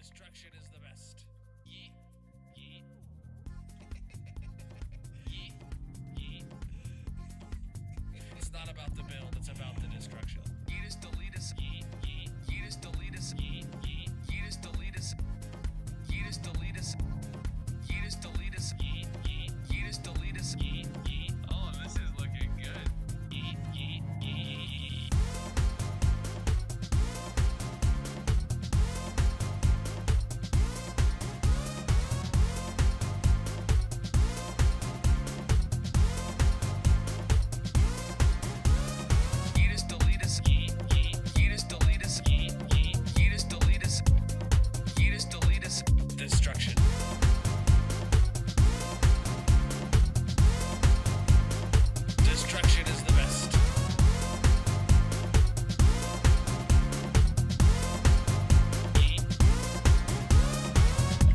Destruction is the best. Yeet. Yeet. Yeet. Yeet. It's not about the build, it's about the destruction. Yeetus deletus. Yeet. Yeet. Yeetus deletus. Yeet. Yeet. Yeetus deletus. Yeetus deletus. Yeetus deletus. Yeet. Yeet. Yeetus deletus. Yeet. Yeet. Oh, this is looking good. Yeet. Yeet. Yeet. Yeetus deletus. Yeet. Yeet. Yeetus deletus. Yeet. Yeet. Yeetus deletus. Yeetus deletus. Destruction. Destruction is the best. Yeet.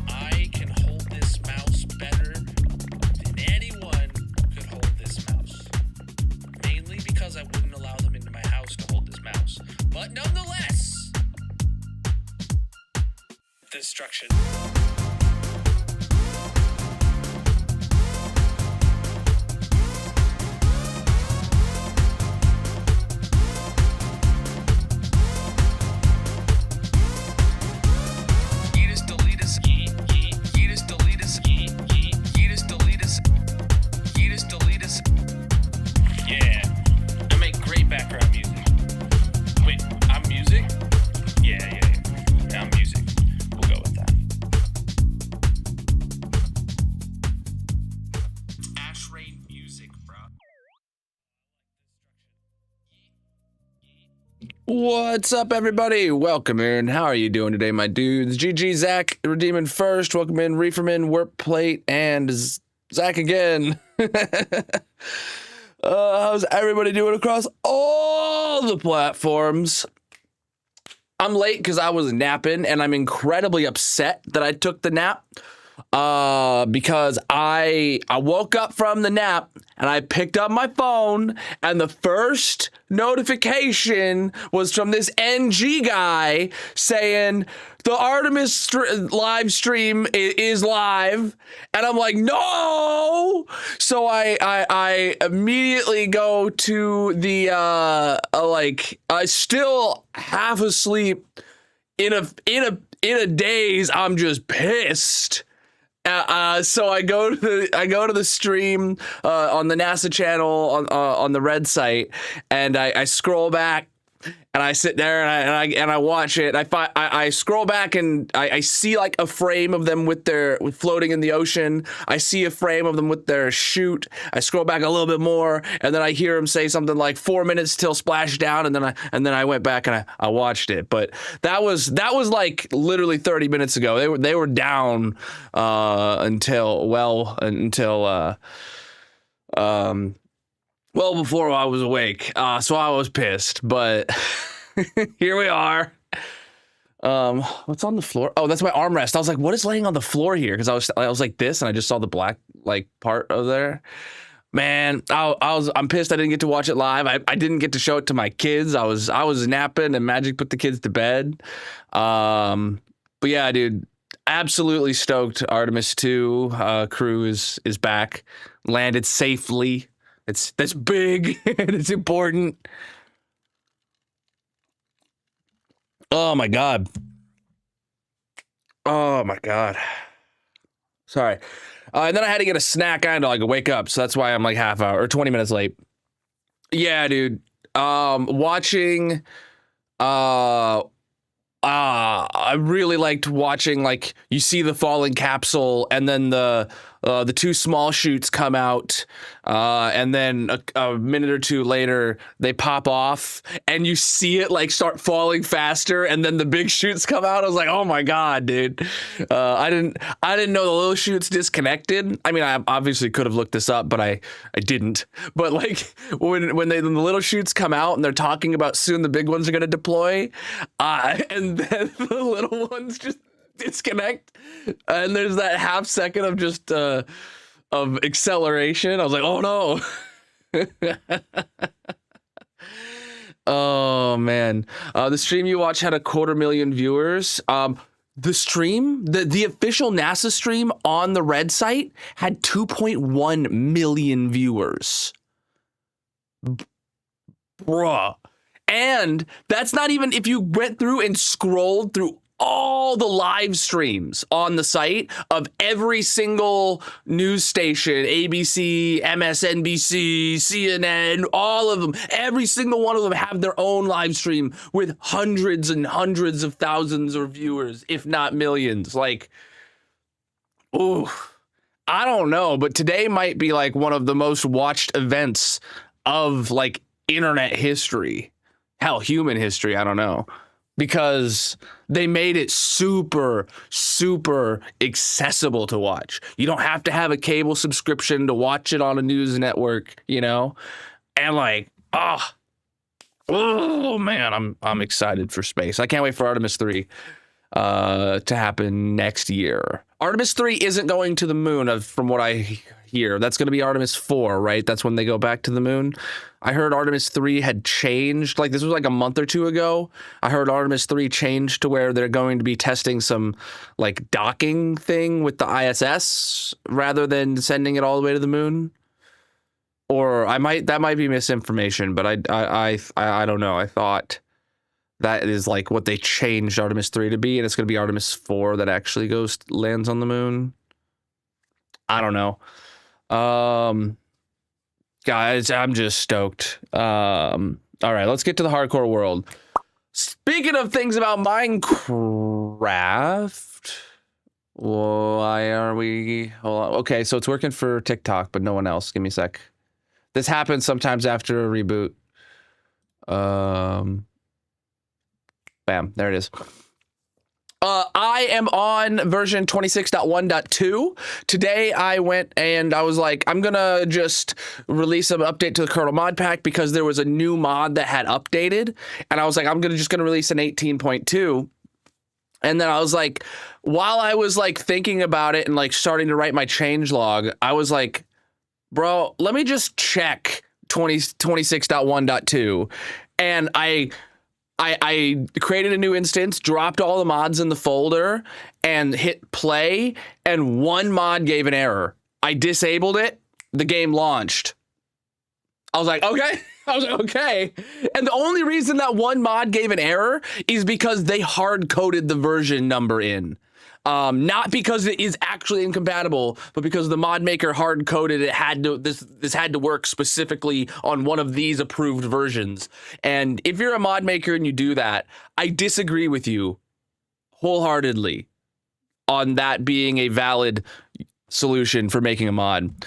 I can hold this mouse better than anyone could hold this mouse. Mainly because I wouldn't allow them into my house to hold this mouse. But nonetheless, destruction. Yeetus deletus. Yeet. Yeet. Yeetus deletus. Yeet. Yeet. Yeetus deletus. Yeetus deletus. Yeah. I make great background music. Wait, I'm music? Yeah, I'm music. We'll go with that. Ash Rain music, bro. What's up, everybody? Welcome in. How are you doing today, my dudes? GG, Zach, Redeeming First. Welcome in, Reeferman, Warp Plate, and Zach again. How's everybody doing across all the platforms? I'm late because I was napping, and I'm incredibly upset that I took the nap. Because I woke up from the nap and I picked up my phone and the first notification was from this NG guy saying the Artemis live stream is live, and I'm like, no. So I immediately go to the I still half asleep in a daze. I'm just pissed. So I go to the stream on the NASA channel on the Red site, and I scroll back and I sit there and I watch it. I scroll back and I see like a frame of them with floating in the ocean. I see a frame of them with their chute. I scroll back a little bit more, and then I hear him say something like 4 minutes till splashdown, and then I went back and I watched it. But that was like literally 30 minutes ago. They were down until well before I was awake, so I was pissed, but here we are. What's on the floor? Oh, that's my armrest. I was like, what is laying on the floor here? Because I was like this, and I just saw the black like part of there. Man, I'm pissed I didn't get to watch it live. I didn't get to show it to my kids. I was napping, and Magic put the kids to bed. But yeah, dude, absolutely stoked. Artemis 2 crew is back, landed safely. That's big. It's important. Oh my god. Sorry. And then I had to get a snack. I had to like wake up, so that's why I'm like half hour or 20 minutes late. Yeah, dude. Watching. I really liked watching, like, you see the falling capsule, and then the two small shoots come out, and then a minute or two later they pop off, and you see it like start falling faster, and then the big shoots come out. I was like, oh my god, dude! I didn't know the little shoots disconnected. I mean, I obviously could have looked this up, but I didn't. But like when the little shoots come out and they're talking about soon the big ones are gonna deploy, and then the little ones just disconnect, and there's that half second of just of acceleration. I was like, oh no. Oh man, the stream you watch had 250,000 viewers. The stream, the official NASA stream on the Red site had 2.1 million viewers. Bruh. And that's not even if you went through and scrolled through all the live streams on the site of every single news station, ABC, MSNBC, CNN, all of them, every single one of them have their own live stream with hundreds and hundreds of thousands of viewers, if not millions. Like, ooh, I don't know, but today might be like one of the most watched events of like internet history. Hell, human history, I don't know. Because they made it super, super accessible to watch. You don't have to have a cable subscription to watch it on a news network, you know? And like, oh man, I'm excited for space. I can't wait for Artemis 3 to happen next year. Artemis 3 isn't going to the moon, from what I hear. That's going to be Artemis 4, right? That's when they go back to the moon. I heard Artemis 3 had changed. Like, this was like a month or two ago. I heard Artemis 3 changed to where they're going to be testing some like docking thing with the ISS rather than sending it all the way to the moon. Or that might be misinformation, but I don't know. I thought that is like what they changed Artemis 3 to be, and it's going to be Artemis 4 that actually lands on the moon. I don't know. Guys, I'm just stoked. All right, let's get to the hardcore world. Speaking of things about Minecraft, why are we? Hold on. Okay, so it's working for TikTok, but no one else. Give me a sec. This happens sometimes after a reboot. Bam, there it is. I am on version 26.1.2. Today I went and I was like, I'm gonna just release an update to the Colonal mod pack because there was a new mod that had updated. And I was like, I'm just gonna release an 18.2. And then I was like, while I was like thinking about it and like starting to write my changelog, I was like, bro, let me just check 26.1.2. And I created a new instance, dropped all the mods in the folder, and hit play, and one mod gave an error. I disabled it, the game launched. I was like, okay. Okay. And the only reason that one mod gave an error is because they hard-coded the version number in. Not because it is actually incompatible, but because the mod maker hard coded it this had to work specifically on one of these approved versions. And if you're a mod maker and you do that, I disagree with you wholeheartedly on that being a valid solution for making a mod.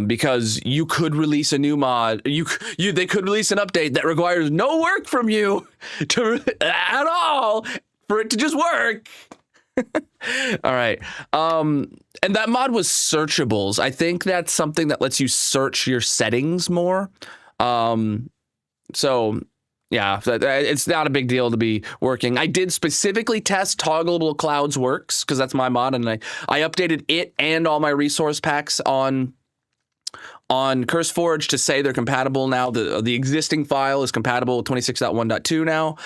Because you could release a new mod, they could release an update that requires no work from you at all for it to just work. All right. And that mod was searchables. I think that's something that lets you search your settings more. So yeah, it's not a big deal to be working. I did specifically test Toggleable Clouds Works because that's my mod, and I updated it and all my resource packs on CurseForge to say they're compatible now. The existing file is compatible with 26.1.2 now.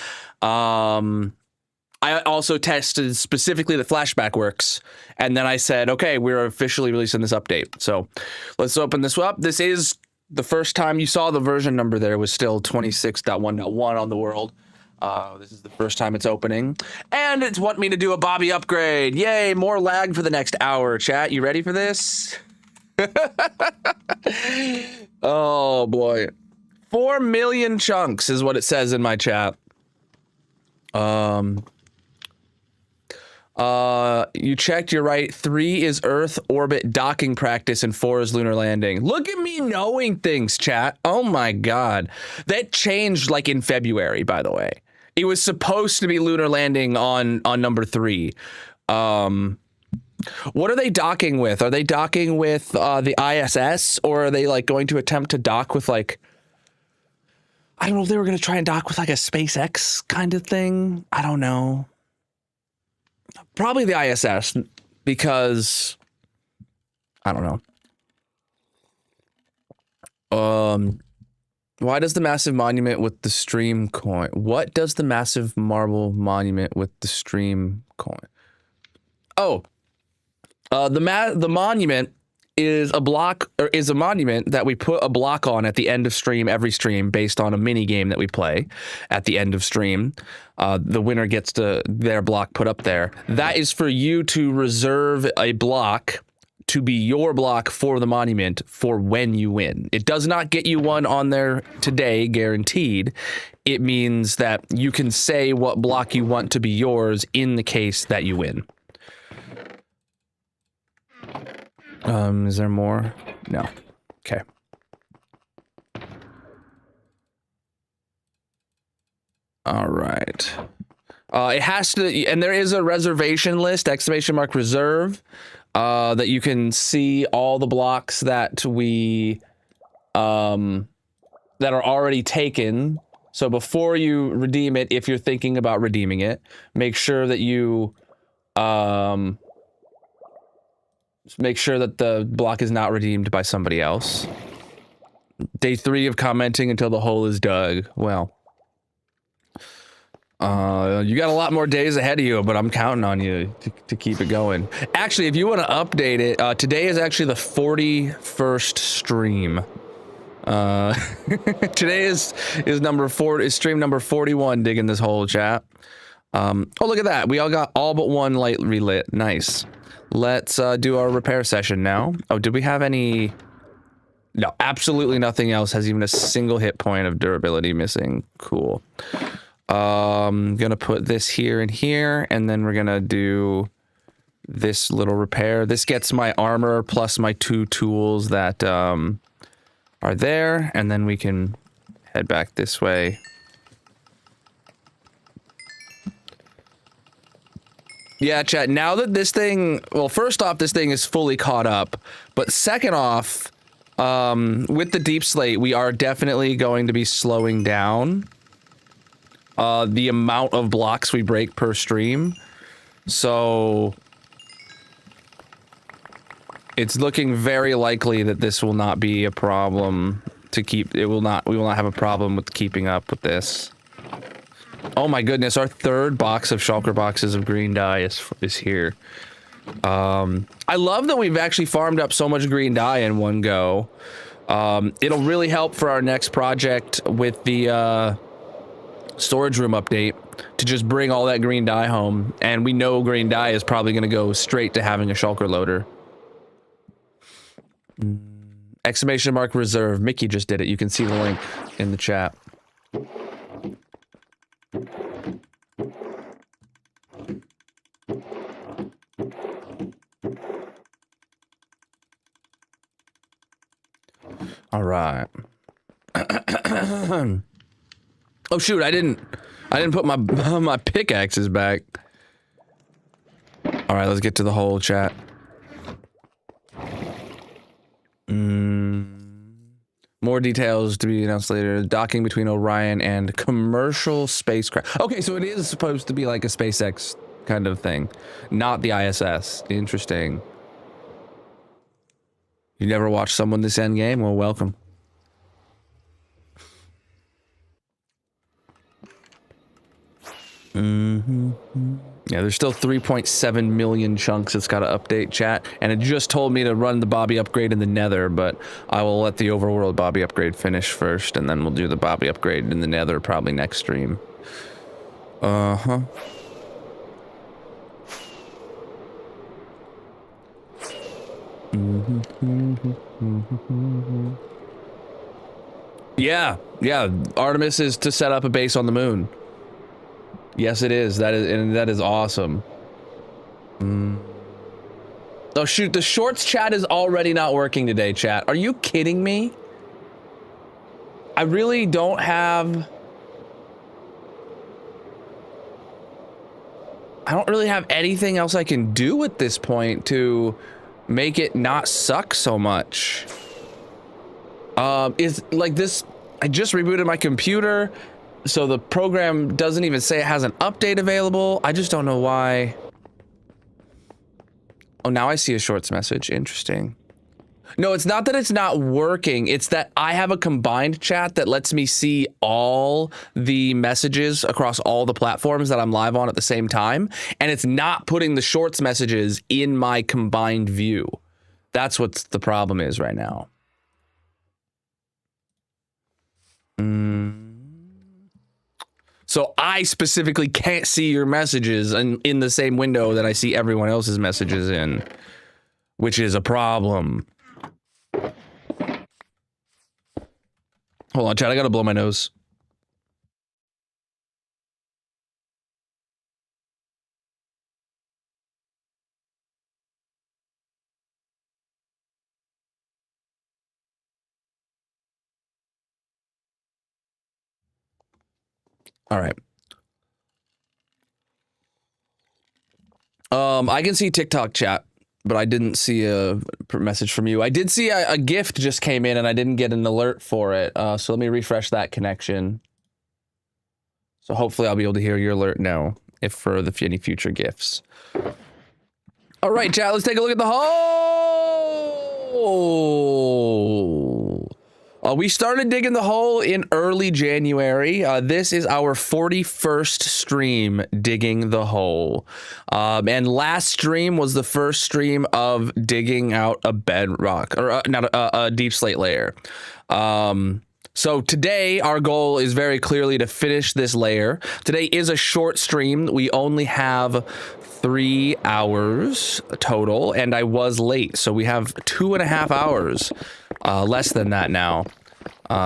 I also tested specifically the flashback works, and then I said, okay, we're officially releasing this update. So let's open this up. This is the first time you saw the version number there was still 26.1.1 on the world. This is the first time it's opening, and it's wanting me to do a Bobby upgrade. Yay, more lag for the next hour, chat. You ready for this? Oh boy. 4 million chunks is what it says in my chat. You checked, you're right. 3 is Earth orbit docking practice and 4 is lunar landing. Look at me knowing things, chat. Oh my god. That changed like in February, by the way. It was supposed to be lunar landing on number 3. What are they docking with? Are they docking with the ISS, or are they like going to attempt to dock with like, I don't know if they were going to try and dock with like a SpaceX kind of thing. I don't know. Probably the ISS, because I don't know. Why does the massive monument with the stream coin? What does the massive marble monument with the stream coin? Oh, the monument is a block, or is a monument that we put a block on at the end of stream, every stream, based on a mini game that we play at the end of stream. The winner gets their block put up there. That is for you to reserve a block to be your block for the monument for when you win. It does not get you one on there today, guaranteed. It means that you can say what block you want to be yours in the case that you win. Is there more? No. Okay. All right. It has to, and there is a reservation list, !reserve, that you can see all the blocks that we, that are already taken. So before you redeem it, if you're thinking about redeeming it, make sure that you, make sure that the block is not redeemed by somebody else. Day 3 of commenting until the hole is dug. Well, you got a lot more days ahead of you, but I'm counting on you to keep it going. Actually, if you want to update it, today is actually the 41st stream. Today is number 4, is stream number 41, digging this whole chat. Oh, look at that. We all got all but one light relit. Nice. Let's do our repair session now. Oh, did we have any? No, absolutely nothing else has even a single hit point of durability missing. Cool. Gonna put this here and here, and then we're gonna do this little repair. This gets my armor plus my 2 tools that are there, and then we can head back this way. Yeah, chat, now that this thing, well, first off, this thing is fully caught up, but second off, with the deep slate, we are definitely going to be slowing down the amount of blocks we break per stream. So it's looking very likely that this will not be a problem to keep, we will not have a problem with keeping up with this. Oh my goodness, our 3rd box of shulker boxes of green dye is here. I love that we've actually farmed up so much green dye in one go. It'll really help for our next project with the storage room update to just bring all that green dye home. And we know green dye is probably going to go straight to having a shulker loader. !reserve. Mickey just did it. You can see the link in the chat. All right. Oh shoot, I didn't put my pickaxes back. All right, let's get to the whole chat. More details to be announced later. Docking between Orion and commercial spacecraft. Okay, so it is supposed to be like a SpaceX kind of thing, not the ISS. Interesting. You never watched someone this endgame? Well, welcome. Yeah, there's still 3.7 million chunks it's got to update, chat. And it just told me to run the Bobby upgrade in the Nether, but I will let the overworld Bobby upgrade finish first, and then we'll do the Bobby upgrade in the Nether probably next stream. Uh-huh. Yeah, Artemis is to set up a base on the moon. Yes, it is. That is awesome. Oh shoot, the shorts chat is already not working today, chat. Are you kidding me? I really don't have... I don't really have anything else I can do at this point to make it not suck so much. Is like this... I just rebooted my computer, so the program doesn't even say it has an update available. I just don't know why. Oh, now I see a shorts message. Interesting. No, it's not that it's not working. It's that I have a combined chat that lets me see all the messages across all the platforms that I'm live on at the same time. And it's not putting the shorts messages in my combined view. That's what the problem is right now. So I specifically can't see your messages in the same window that I see everyone else's messages in, which is a problem. Hold on, chat. I gotta blow my nose. All right. I can see TikTok chat, but I didn't see a message from you. I did see a gift just came in and I didn't get an alert for it. So let me refresh that connection. So hopefully I'll be able to hear your alert now if for any future gifts. All right, chat, let's take a look at the hole. We started digging the hole in early January. This is our 41st stream digging the hole. And last stream was the first stream of digging out a bedrock, or not a deep slate layer. So today our goal is very clearly to finish this layer. Today is a short stream. We only have 3 hours total, and I was late, so we have 2.5 hours. Less than that now.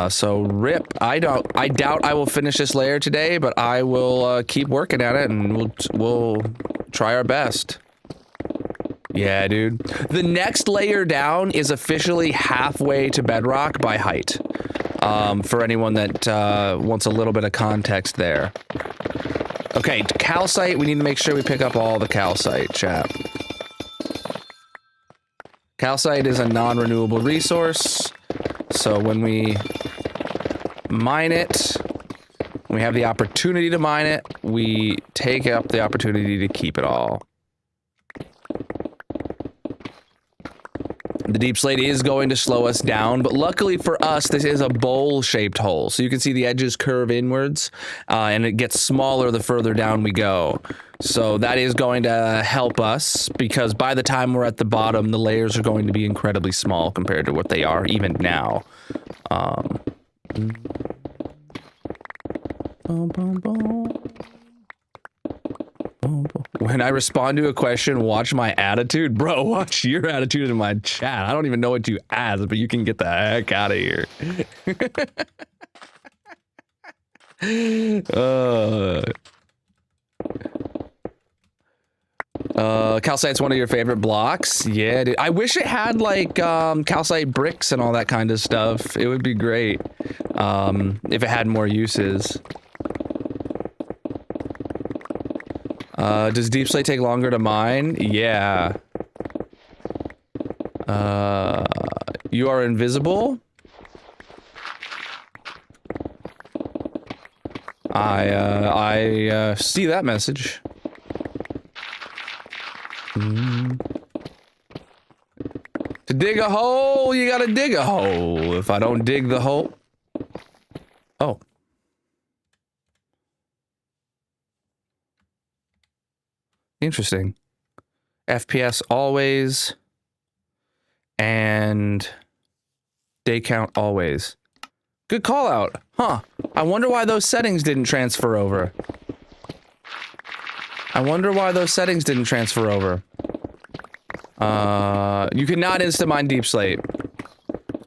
So rip. I doubt I will finish this layer today, but I will keep working at it, and we'll try our best. Yeah, dude. The next layer down is officially halfway to bedrock by height. For anyone that wants a little bit of context there. Okay, calcite. We need to make sure we pick up all the calcite, chat. Calcite is a non-renewable resource, so when we mine it, we have the opportunity to mine it, we take up the opportunity to keep it all. The deep slate is going to slow us down, but luckily for us, this is a bowl-shaped hole. So you can see the edges curve inwards, and it gets smaller the further down we go. So that is going to help us, because by the time we're at the bottom, the layers are going to be incredibly small compared to what they are even now. When I respond to a question, watch my attitude. Bro, watch your attitude in my chat. I don't even know what you asked, but you can get the heck out of here. Calcite's one of your favorite blocks? Yeah, dude. I wish it had like calcite bricks and all that kind of stuff. It would be great if it had more uses. Does deep slate take longer to mine? Yeah. You are invisible? I see that message. To dig a hole, you gotta dig a hole. If I don't dig the hole... Oh. Interesting. FPS always. And day count always. Good call out. Huh. I wonder why those settings didn't transfer over. You cannot insta mine deep slate.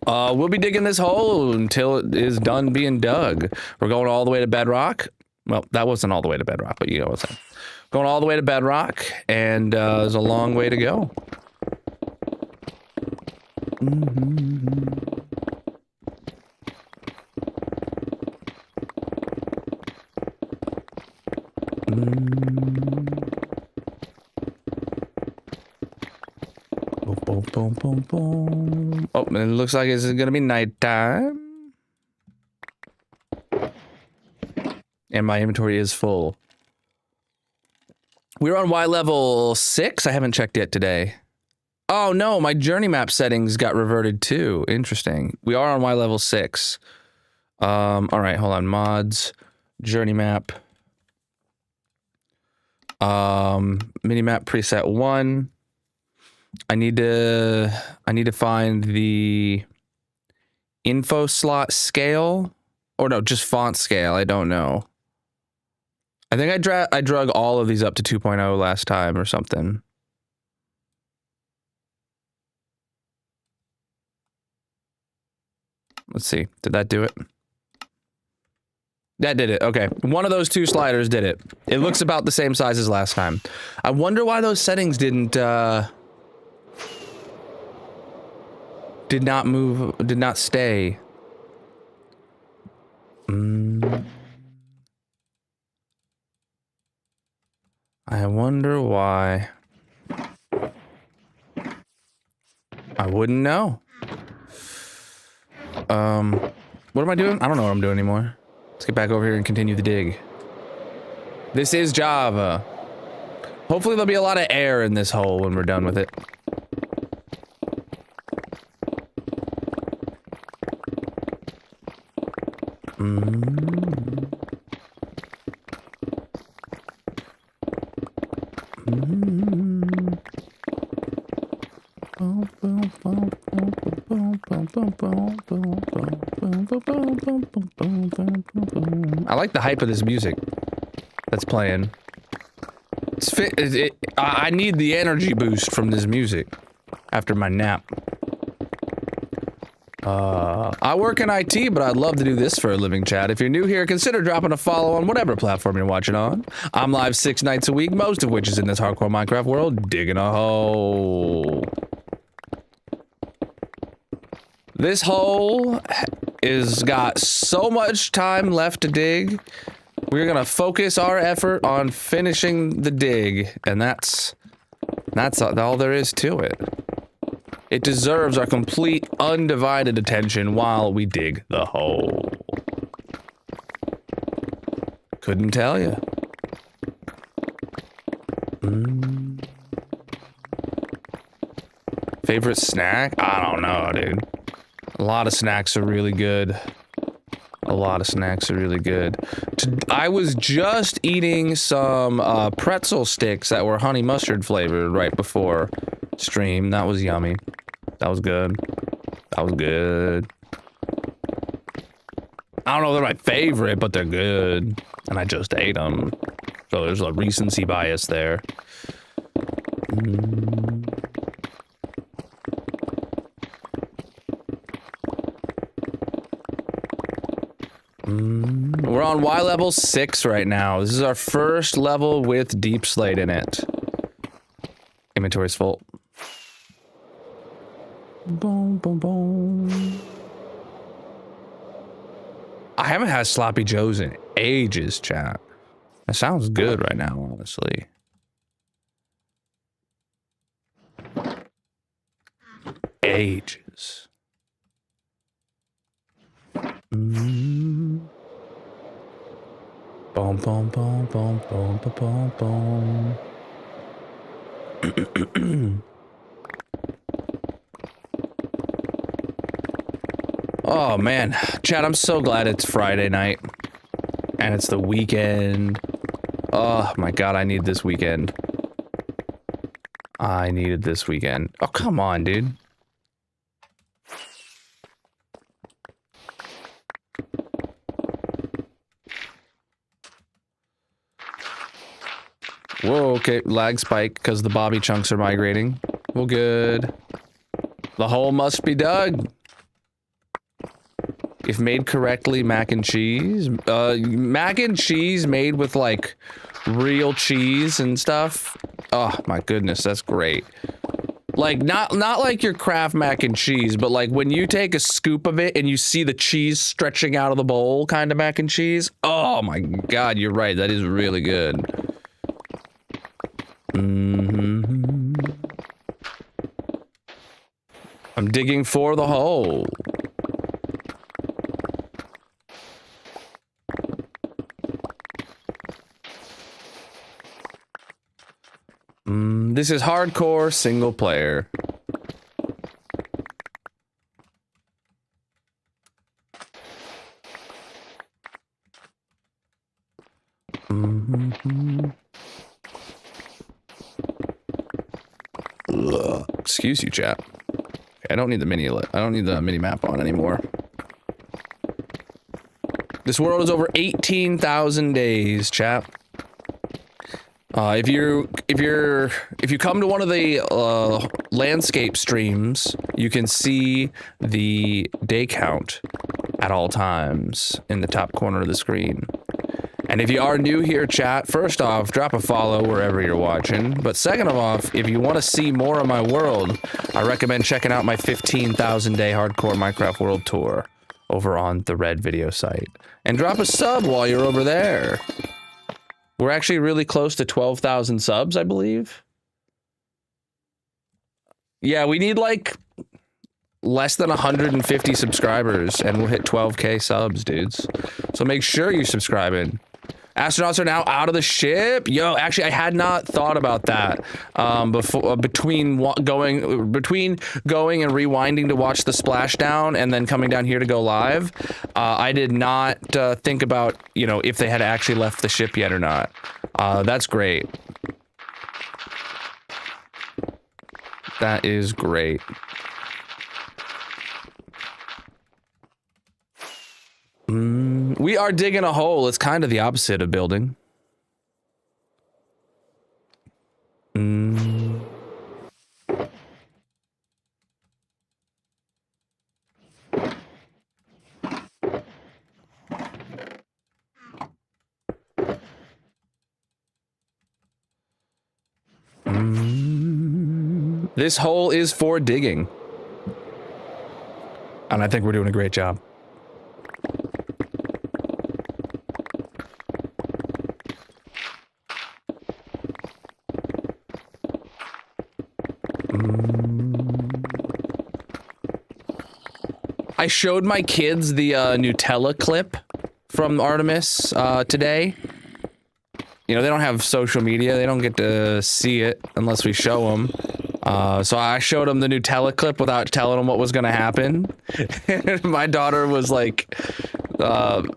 We'll be digging this hole until it is done being dug. We're going all the way to bedrock. Well, that wasn't all the way to bedrock, but you know what I'm saying. Going all the way to bedrock, and there's a long way to go. Boom, boom, boom, boom. Oh, and it looks like it's gonna be nighttime. And my inventory is full. We're on Y level 6. I haven't checked yet today. Oh no, my journey map settings got reverted too. Interesting. We are on Y level 6. All right, hold on. Mods, journey map, minimap preset 1. I need to find the info slot scale, or no, just font scale. I don't know. I think I drug all of these up to 2.0 last time or something. Let's see. Did that do it? That did it. Okay. One of those two sliders did it. It looks about the same size as last time. I wonder why those settings did not move, did not stay. I wonder why. I wouldn't know. What am I doing? I don't know what I'm doing anymore. Let's get back over here and continue the dig. This is Java. Hopefully there'll be a lot of air in this hole when we're done with it. I like the hype of this music that's playing. I need the energy boost from this music after my nap. I work in IT, but I'd love to do this for a living, chat. If you're new here, consider dropping a follow on whatever platform you're watching on. I'm live 6 nights a week, most of which is in this hardcore Minecraft world, digging a hole. This hole is got so much time left to dig. We're gonna focus our effort on finishing the dig, and that's all there is to it. It deserves our complete, undivided attention while we dig the hole. Couldn't tell you. Favorite snack? I don't know, dude. A lot of snacks are really good. A lot of snacks are really good. I was just eating some pretzel sticks that were honey mustard flavored right before stream. That was yummy. That was good. That was good. I don't know if they're my favorite, but they're good. And I just ate them. So there's a recency bias there. We're on Y level 6 right now. This is our first level with deep slate in it. Inventory's full. Boom, boom, boom. I haven't had Sloppy Joes in ages, chat. That sounds good right now, honestly. Ages. Boom, boom, boom, boom, boom, boom, boom. Oh man, Chad, I'm so glad it's Friday night and it's the weekend. Oh my god, I need this weekend. I needed this weekend. Oh, come on, dude. Whoa, okay, lag spike because the bobby chunks are migrating. Well, good. The hole must be dug. If made correctly, mac and cheese. Mac and cheese made with like real cheese and stuff. Oh my goodness, that's great. Like not like your Kraft mac and cheese, but like when you take a scoop of it and you see the cheese stretching out of the bowl kind of mac and cheese. Oh my god, you're right. That is really good. I'm digging for the hole. This is hardcore single player. Excuse you, chat. Okay, I don't need the mini map on anymore. This world is over 18,000 days, chat. If you come to one of the landscape streams, you can see the day count at all times in the top corner of the screen. And if you are new here, chat, first off, drop a follow wherever you're watching. But second of all, if you want to see more of my world, I recommend checking out my 15,000 day hardcore Minecraft world tour over on the Red Video site. And drop a sub while you're over there. We're actually really close to 12,000 subs, I believe. Yeah, we need like less than 150 subscribers and we'll hit 12K subs, dudes. So make sure you're subscribing. Astronauts are now out of the ship. Yo, actually, I had not thought about that between going and rewinding to watch the splashdown and then coming down here to go live. I did not think about, you know, if they had actually left the ship yet or not. That's great. That is great. We are digging a hole. It's kind of the opposite of building. This hole is for digging. And I think we're doing a great job. I showed my kids the Nutella clip from Artemis today. You know, they don't have social media. They don't get to see it unless we show them. So I showed them the Nutella clip without telling them what was going to happen. My daughter was like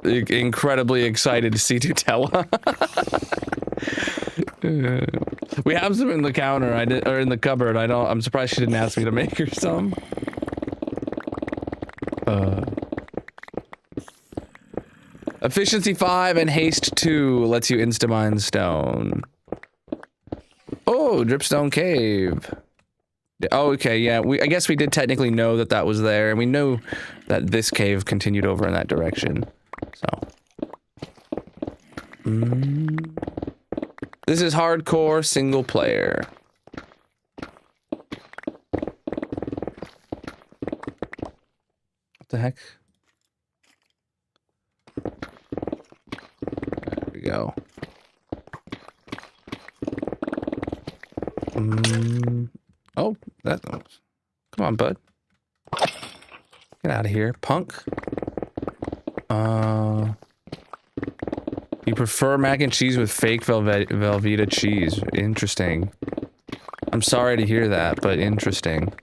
incredibly excited to see Nutella. We have some in the counter. Or in the cupboard. I'm surprised she didn't ask me to make her some. Efficiency 5 and haste 2 lets you insta-mine stone. Oh, dripstone cave. Oh, okay, yeah. I guess we did technically know that that was there, and we knew that this cave continued over in that direction. So. This is hardcore single player. What the heck? There we go. Oh, that. Come on, bud. Get out of here, punk. You prefer mac and cheese with fake Velveeta cheese. Interesting. I'm sorry to hear that, but interesting.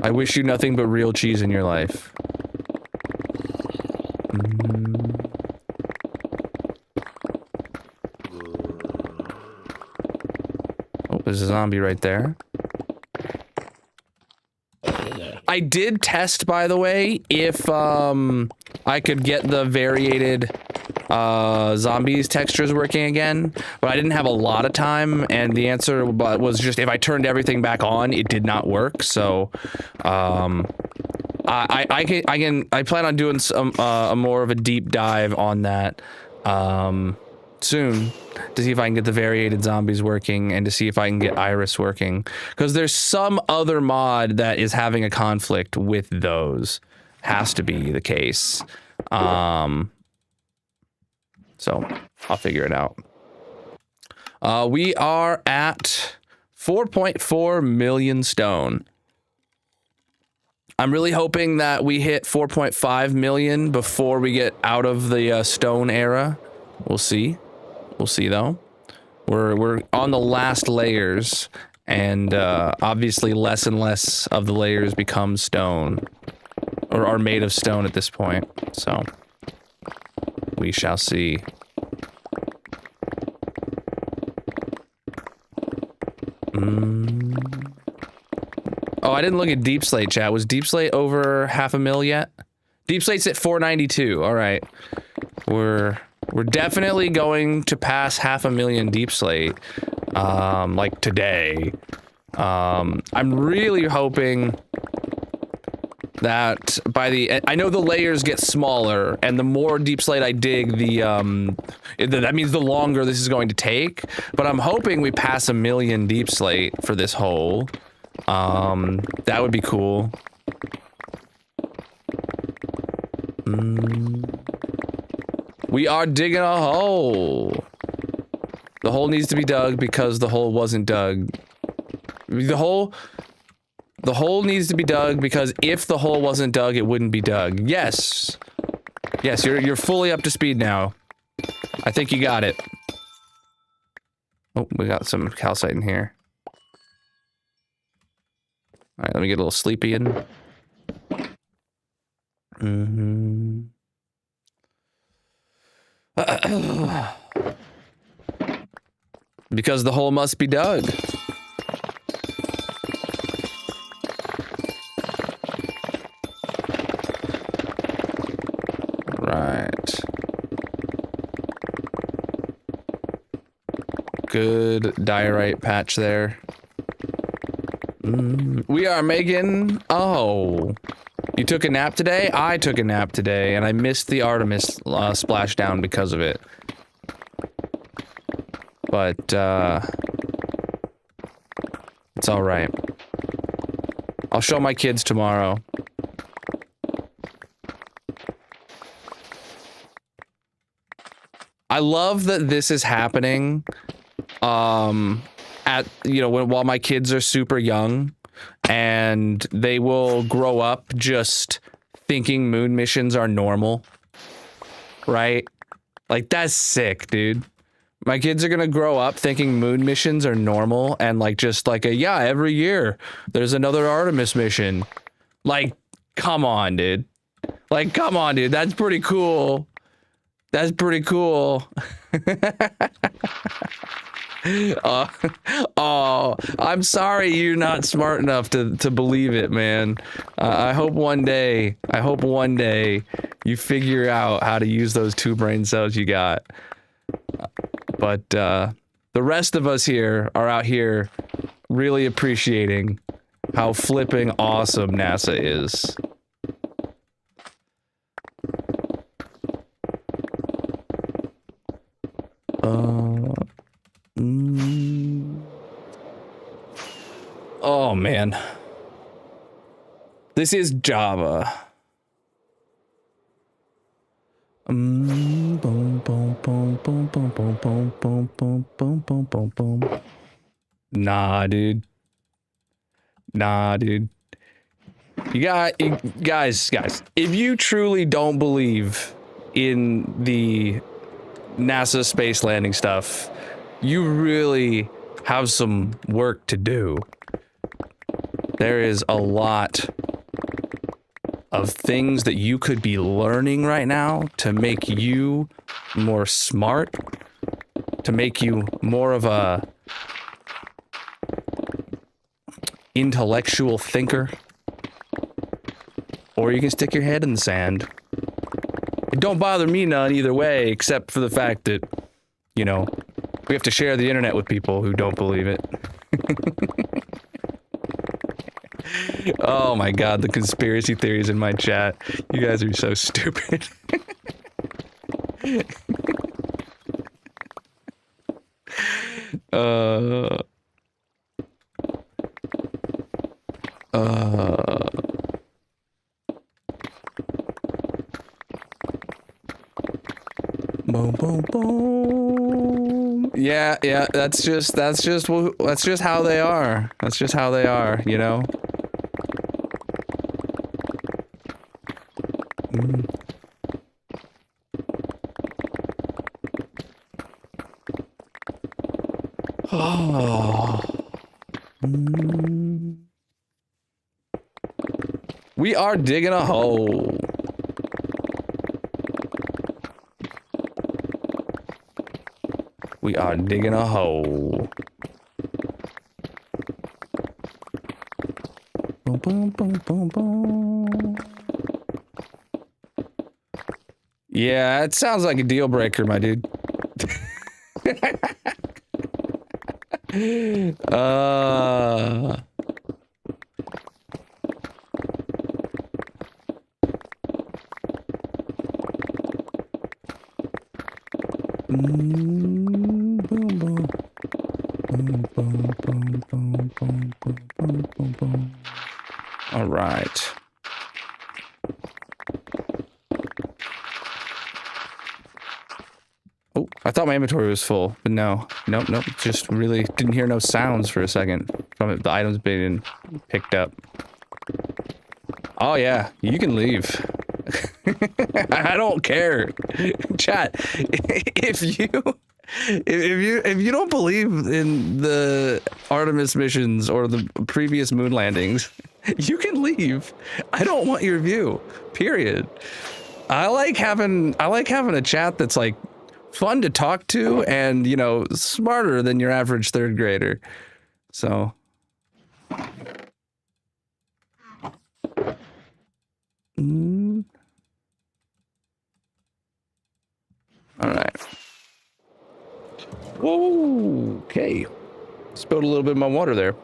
I wish you nothing but real cheese in your life. Oh, there's a zombie right there. I did test, by the way, if I could get the variated zombies textures working again, but I didn't have a lot of time, and the answer was just if I turned everything back on, it did not work. So I plan on doing some a more of a deep dive on that soon to see if I can get the variated zombies working and to see if I can get Iris working, because there's some other mod that is having a conflict with those. Has to be the case. So I'll figure it out. We are at 4.4 million stone. I'm really hoping that we hit 4.5 million before we get out of the stone era. We'll see. We'll see though. We're on the last layers, and obviously less and less of the layers become stone, or are made of stone at this point. So we shall see. didn't look at Deep Slate, chat. Was Deep Slate over 500,000 yet? Deep Slate's at 492. All right. We're definitely going to pass 500,000 Deep Slate, like today. I'm really hoping that by the, I know the layers get smaller, and the more Deep Slate I dig, that means the longer this is going to take, but I'm hoping we pass 1 million Deep Slate for this hole. That would be cool. We are digging a hole. The hole needs to be dug because the hole wasn't dug. The hole needs to be dug because if the hole wasn't dug, it wouldn't be dug. Yes. Yes, you're fully up to speed now. I think you got it. Oh, we got some calcite in here. All right, let me get a little sleepy in. Because the hole must be dug. Right. Good diorite patch there. We are making... Oh. You took a nap today? I took a nap today, and I missed the Artemis splashdown because of it. But, it's alright. I'll show my kids tomorrow. I love that this is happening, while my kids are super young, and they will grow up just thinking moon missions are normal, right? Like, that's sick, dude. My kids are gonna grow up thinking moon missions are normal, and like, just like yeah, every year there's another Artemis mission. Like, come on, dude. Like, come on, dude. That's pretty cool. That's pretty cool. Oh, I'm sorry you're not smart enough to believe it, man. I hope one day you figure out how to use those 2 brain cells you got. But the rest of us here are out here really appreciating how flipping awesome NASA is. Oh man, this is Java. Nah, dude. Nah, dude. Guys, if you truly don't believe in the NASA space landing stuff, you really have some work to do. There is a lot of things that you could be learning right now to make you more smart, to make you more of a intellectual thinker, or you can stick your head in the sand. It don't bother me none either way, except for the fact that, you know, we have to share the internet with people who don't believe it. Oh my god, the conspiracy theories in my chat. You guys are so stupid. Boom, boom, boom. Yeah, that's just how they are. That's just how they are, you know? Oh. We are digging a hole. We are digging a hole. Boom, boom, boom, boom, boom. Yeah, it sounds like a deal breaker, my dude. Boom, boom, boom. Boom, boom, boom, boom, boom, boom, boom, boom. All right. Oh, I thought my inventory was full, but no. Nope, nope. Just really didn't hear no sounds for a second from it, the items being picked up. Oh yeah, you can leave. I don't care. Chat, if you don't believe in the Artemis missions or the previous moon landings, you can leave. I don't want your view. Period. I like having a chat that's like fun to talk to and, you know, smarter than your average third grader. So all right. Whoa, okay. Spilled a little bit of my water there.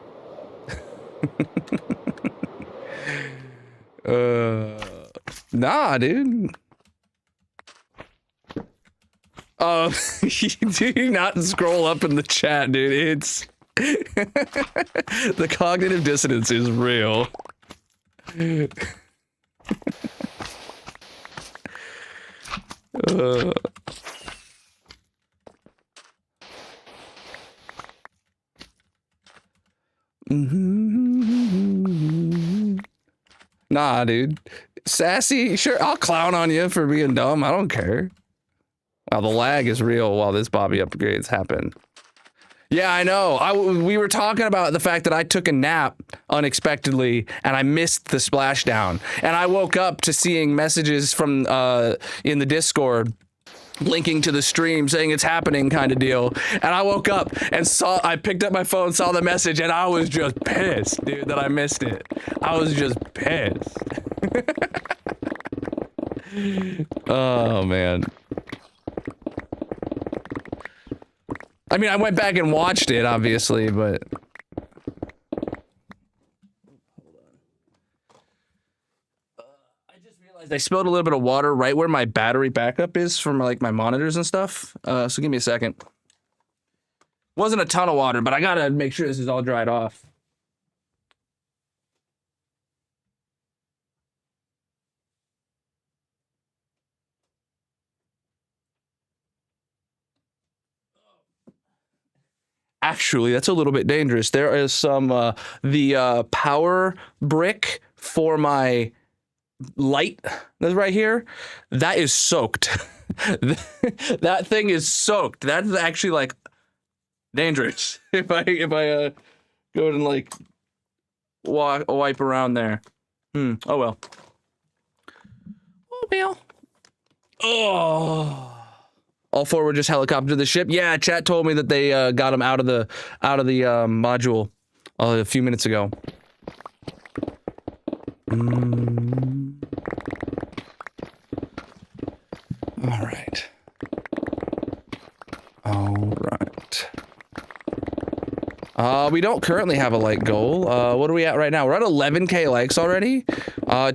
Nah, dude. Do not scroll up in the chat, dude. It's the cognitive dissonance is real. Nah, dude. Sassy, sure, I'll clown on you for being dumb. I don't care. Wow, the lag is real while this Bobby upgrades happen. Yeah, I know. We were talking about the fact that I took a nap unexpectedly and I missed the splashdown. And I woke up to seeing messages from in the Discord linking to the stream saying it's happening kind of deal. And I woke up and I picked up my phone, saw the message, and I was just pissed, dude, that I missed it. I was just pissed. Oh, man. I mean, I went back and watched it, obviously, but... I just realized I spilled a little bit of water right where my battery backup is from, like, my monitors and stuff. So give me a second. Wasn't a ton of water, but I gotta make sure this is all dried off. Actually, that's a little bit dangerous. There is some, the power brick for my light that's right here. That is soaked. That thing is soaked. That's actually, like, dangerous. If I go and, like, wipe around there. Oh, well. Oh, well. Oh. All four were just helicopter to the ship. Yeah, chat told me that they got him out of the module a few minutes ago. All right. All right. We don't currently have a like goal. What are we at right now? We're at 11K likes already.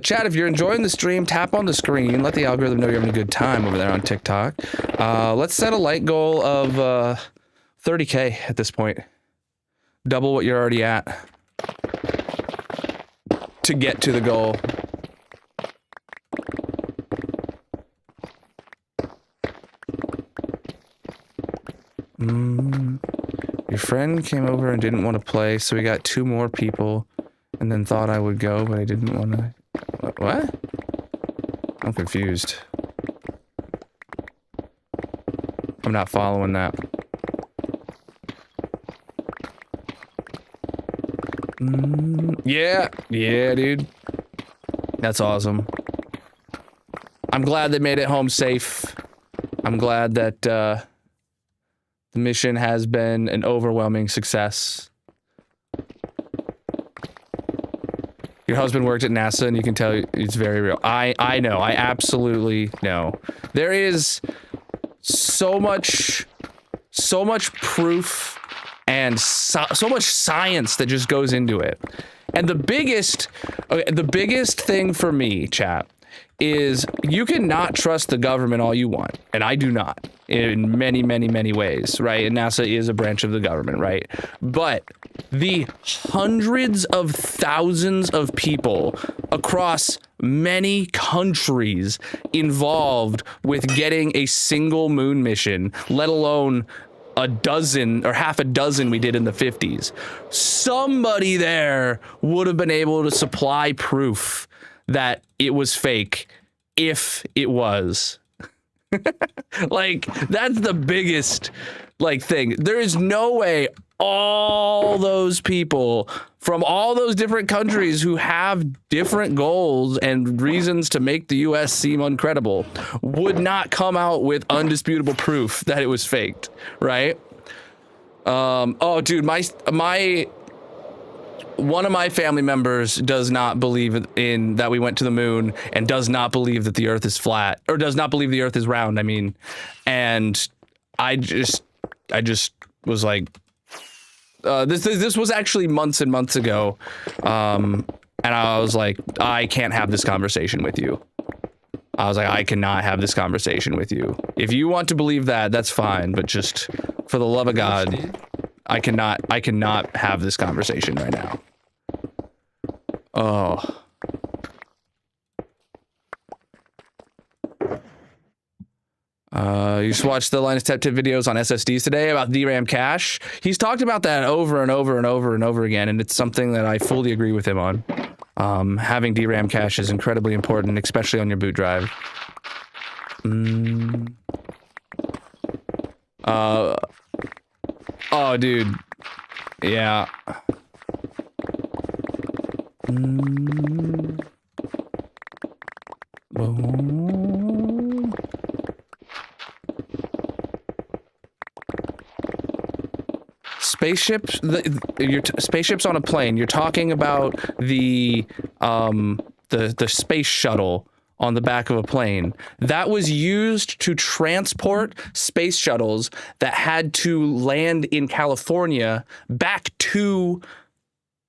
Chat, if you're enjoying the stream, tap on the screen. Let the algorithm know you're having a good time over there on TikTok. Let's set a like goal of 30K at this point. Double what you're already at to get to the goal. Your friend came over and didn't want to play, so we got 2 more people and then thought I would go, but I didn't want to. What? I'm confused. I'm not following that. Yeah, dude. That's awesome. I'm glad they made it home safe. I'm glad that the mission has been an overwhelming success. Your husband worked at NASA, and you can tell it's very real. I know. I absolutely know. There is so much proof and so much science that just goes into it. And the biggest thing for me, chat, is you can not trust the government all you want, and I do not, in many, many, many ways, right? And NASA is a branch of the government, right? But the hundreds of thousands of people across many countries involved with getting a single moon mission, let alone a dozen or half a dozen we did in the 50s, somebody there would have been able to supply proof that it was fake if it was. Like, that's the biggest thing. There is no way all those people from all those different countries who have different goals and reasons to make the US seem uncredible would not come out with undisputable proof that it was faked, right? Oh dude, my one of my family members does not believe in that we went to the moon, and does not believe that the earth is flat, or does not believe the earth is round, I mean. And I just was like, this was actually months and months ago. And I was like, I can't have this conversation with you. I was like, I cannot have this conversation with you. If you want to believe that, that's fine, but just for the love of God, I cannot have this conversation right now. Oh. You just watched the Linus Tech Tip videos on SSDs today about DRAM cache. He's talked about that over and over and over and over again, and it's something that I fully agree with him on. Having DRAM cache is incredibly important, especially on your boot drive. Oh, dude. Yeah. Spaceships, spaceships on a plane. You're talking about the space shuttle on the back of a plane that was used to transport space shuttles that had to land in California back to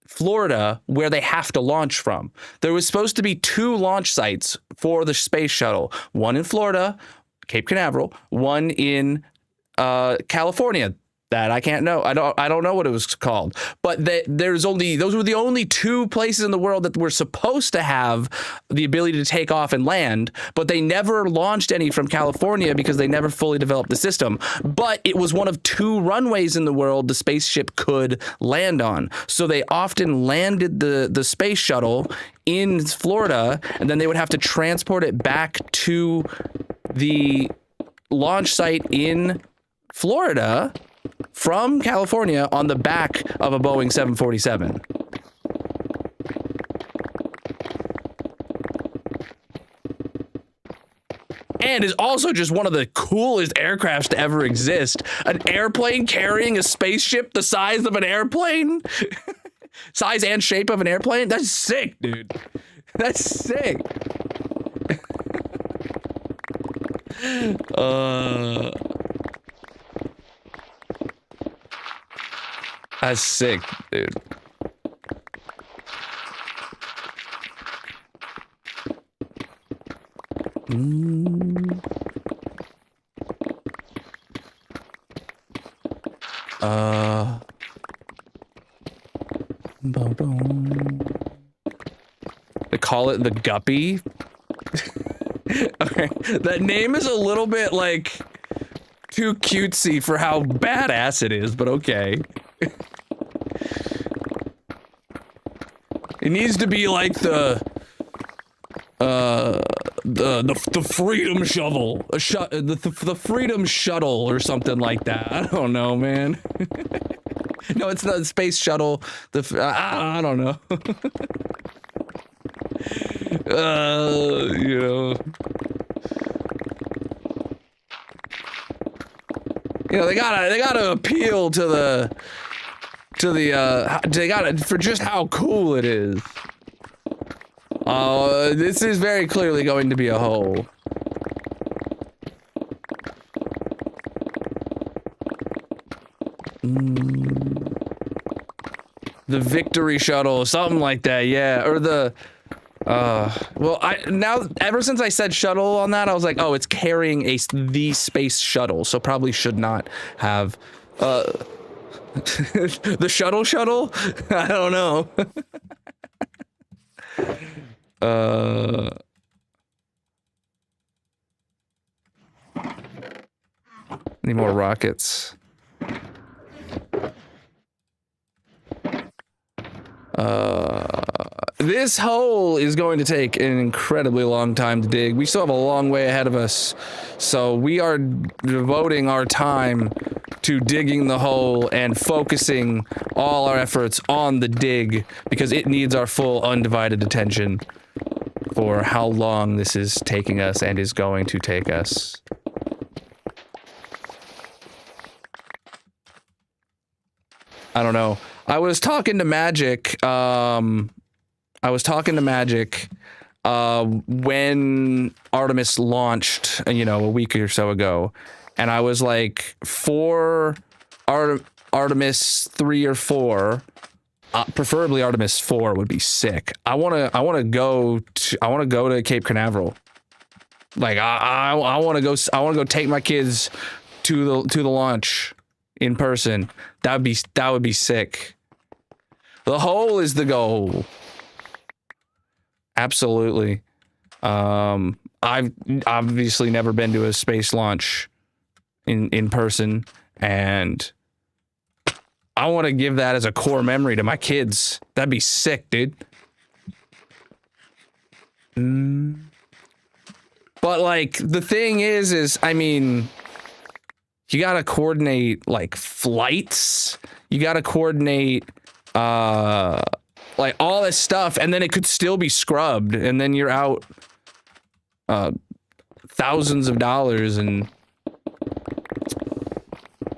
Florida, where they have to launch from. There was supposed to be 2 launch sites for the space shuttle, one in Florida, Cape Canaveral, one in California. That I can't know. I don't know what it was called. But those were the only 2 places in the world that were supposed to have the ability to take off and land, but they never launched any from California because they never fully developed the system. But it was one of 2 runways in the world the spaceship could land on. So they often landed the space shuttle in Florida, and then they would have to transport it back to the launch site in Florida from California on the back of a Boeing 747. And is also just one of the coolest aircrafts to ever exist. An airplane carrying a spaceship the size of an airplane? Size and shape of an airplane? That's sick, dude. That's sick. That's sick, dude. They call it the Guppy. Okay, that name is a little bit like too cutesy for how badass it is, but okay. It needs to be like the freedom shovel, the freedom shuttle or something like that. I don't know, man. No, it's not the space shuttle. I don't know. You know, they gotta appeal to the they gotta, for just how cool it is. This is very clearly going to be a hole. The victory shuttle, something like that, yeah. Or the, well, ever since I said shuttle on that, I was like, oh, it's carrying the space shuttle, so probably should not have, the shuttle? I don't know. Any more rockets? This hole is going to take an incredibly long time to dig. We still have a long way ahead of us, so we are devoting our time to digging the hole and focusing all our efforts on the dig because it needs our full undivided attention for how long this is taking us and is going to take us. I don't know. I was talking to Magic, when Artemis launched, you know, a week or so ago, and I was like, for Artemis 3 or 4, preferably Artemis 4 would be sick. I want to go to Cape Canaveral. Like I want to go take my kids to the launch in that would be sick. The hole is the goal. Absolutely. I've obviously never been to a space launch in person, and I want to give that as a core memory to my kids. That'd be sick, dude. But like the thing is I mean, you gotta coordinate like flights. You gotta coordinate like all this stuff, and then it could still be scrubbed, and then you're out thousands of dollars, and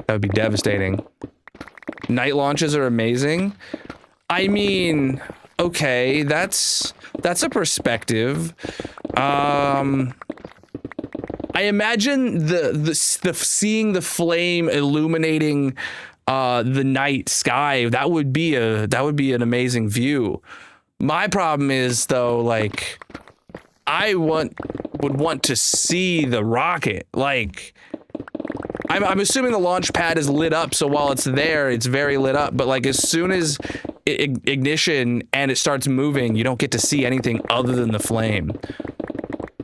that would be devastating. Night launches are amazing. I mean, okay, that's a perspective. I imagine the seeing the flame illuminating the night sky, that would be an amazing view. My problem is though, like, I would want to see the rocket. Like, I'm assuming the launch pad is lit up, so while it's there, it's very lit up. But like, as soon as ignition and it starts moving, you don't get to see anything other than the flame.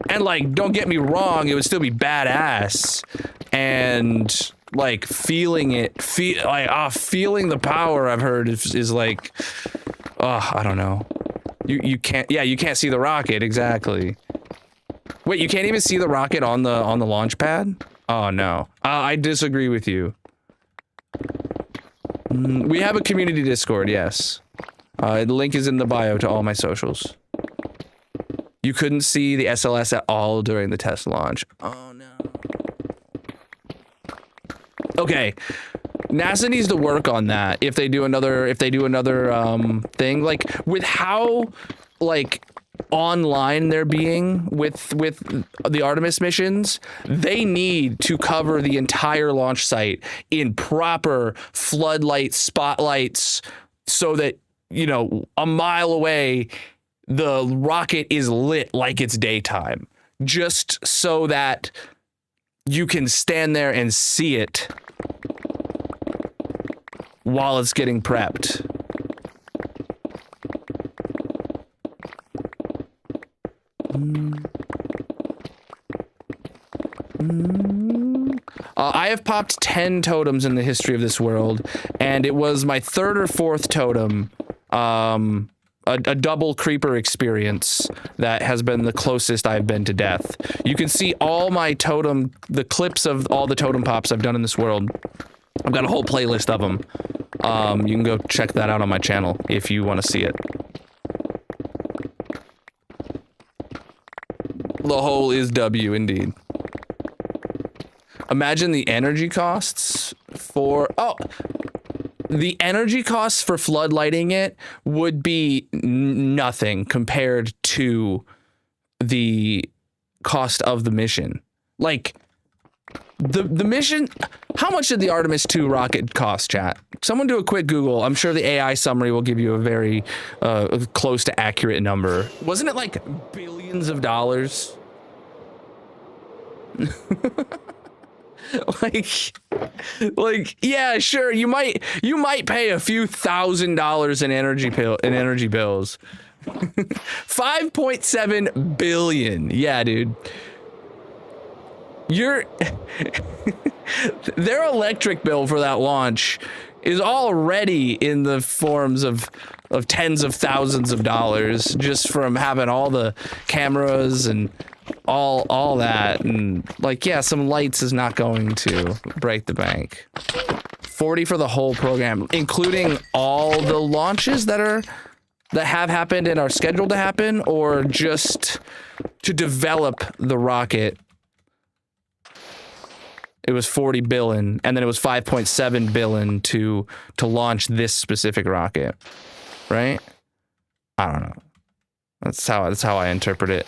And like, don't get me wrong, it would still be badass. And like feeling the power, I've heard is like, oh, I don't know. You can't see the rocket, exactly. Wait, you can't even see the rocket on the launch pad? Oh no, I disagree with you. We have a community Discord, yes. The link is in the bio to all my socials. You couldn't see the SLS at all during the test launch. Oh no. Okay, NASA needs to work on that. If they do another thing, like with how like online they're being with the Artemis missions, they need to cover the entire launch site in proper floodlight spotlights so that, you know, a mile away the rocket is lit like it's daytime, just so that you can stand there and see it while it's getting prepped. I have popped 10 totems in the history of this world, and it was my 3rd or 4th totem, a double creeper experience that has been the closest I've been to death. You can see all my the clips of all the totem pops I've done in this world. I've got a whole playlist of them. You can go check that out on my channel if you want to see it. The hole is W, indeed. Imagine the energy costs for... Oh! The energy costs for floodlighting it would be nothing compared to the cost of the mission. Like, the mission, how much did the Artemis 2 rocket cost, chat? Someone do a quick Google. I'm sure the AI summary will give you a very close to accurate number. Wasn't it like billions of dollars? like yeah, sure, you might pay a few $1,000s in energy bills. 5.7 billion. Yeah, dude. Their electric bill for that launch is already in the forms of tens of thousands of dollars just from having all the cameras and all that. And like, yeah, some lights is not going to break the bank. 40 for the whole program, including all the launches that have happened and are scheduled to happen, or just to develop the rocket. It was 40 billion, and then it was 5.7 billion to launch this specific rocket, right? I don't know. That's how I interpret it.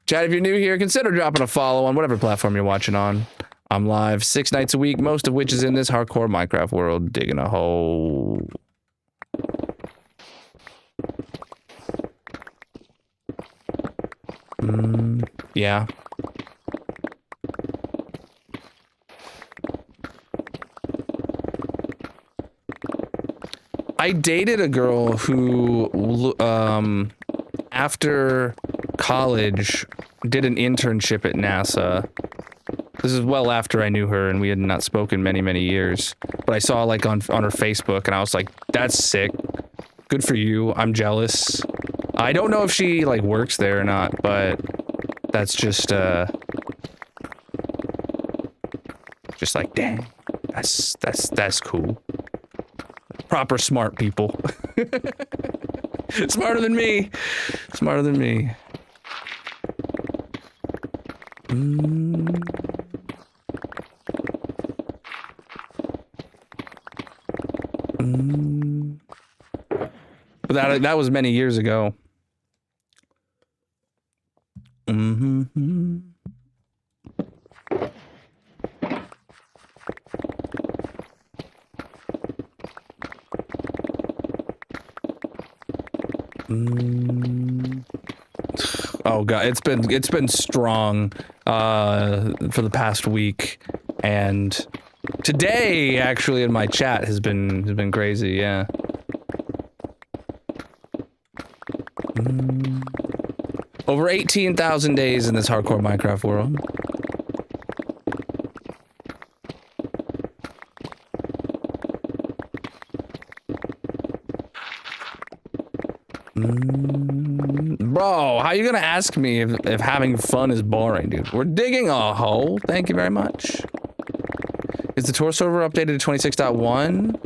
Chat, if you're new here, consider dropping a follow on whatever platform you're watching on. I'm live 6 nights a week, most of which is in this hardcore Minecraft world, digging a hole. Yeah. I dated a girl who, after college, did an internship at NASA. This is well after I knew her and we had not spoken many, many years. But I saw like on her Facebook and I was like, that's sick. Good for you. I'm jealous. I don't know if she like works there or not, but that's just like, dang, that's cool. Proper smart people. Smarter than me. Smarter than me. But that was many years ago. Oh god, it's been strong for the past week, and today actually in my chat has been crazy. Yeah. Over 18,000 days in this hardcore Minecraft world. Bro, how you gonna ask me if having fun is boring, dude? We're digging a hole. Thank you very much. Is the Tor server updated to 26.1?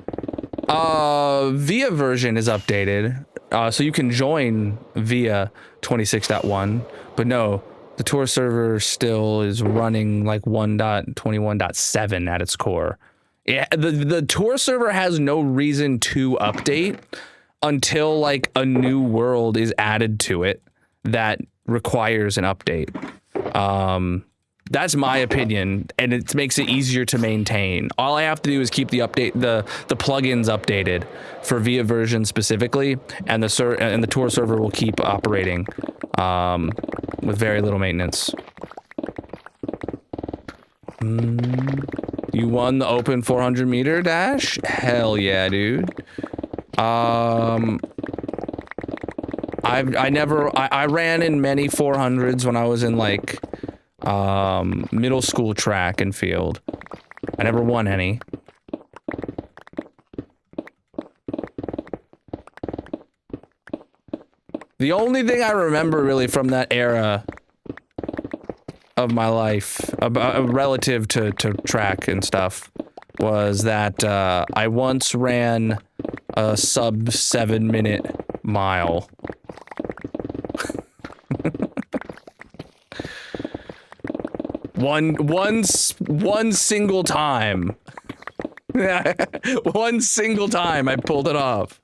Via version is updated. So you can join via 26.1, but no, the Tor server still is running like 1.21.7 at its core. Yeah, the Tor server has no reason to update until like a new world is added to it that requires an update. That's my opinion, and it makes it easier to maintain. All I have to do is keep the plugins updated for Via version specifically, and the Tor server will keep operating with very little maintenance. You won the open 400 meter dash? Hell yeah, dude. I ran in many 400s when I was in like middle school track and field. I never won any. The only thing I remember really from that era of my life, relative to track and stuff, was that I once ran a sub 7-minute mile. One single time. One single time I pulled it off.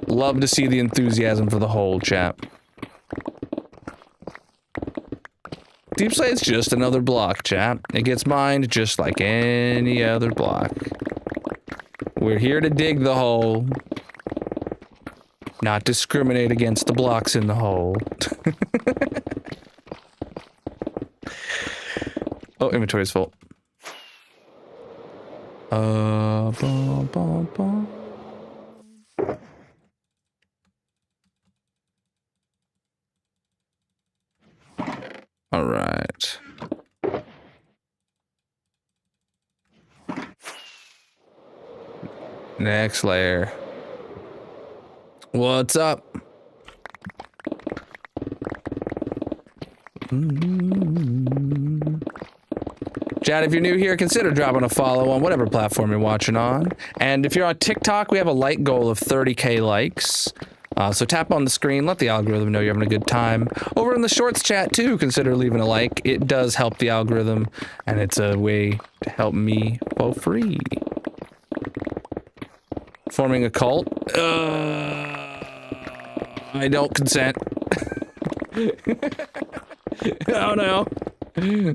Love to see the enthusiasm for the whole chat. Deep Slate's just another block, chat. It gets mined just like any other block. We're here to dig the hole, not discriminate against the blocks in the hole. Oh, inventory's full. Bum, bum, bum. All right. Next layer. What's up? Chat, if you're new here, consider dropping a follow on whatever platform you're watching on. And if you're on TikTok, we have a like goal of 30K likes. So tap on the screen, let the algorithm know you're having a good time. Over in the shorts chat too, consider leaving a like. It does help the algorithm, and it's a way to help me for free. Forming a cult? I don't consent. Oh no.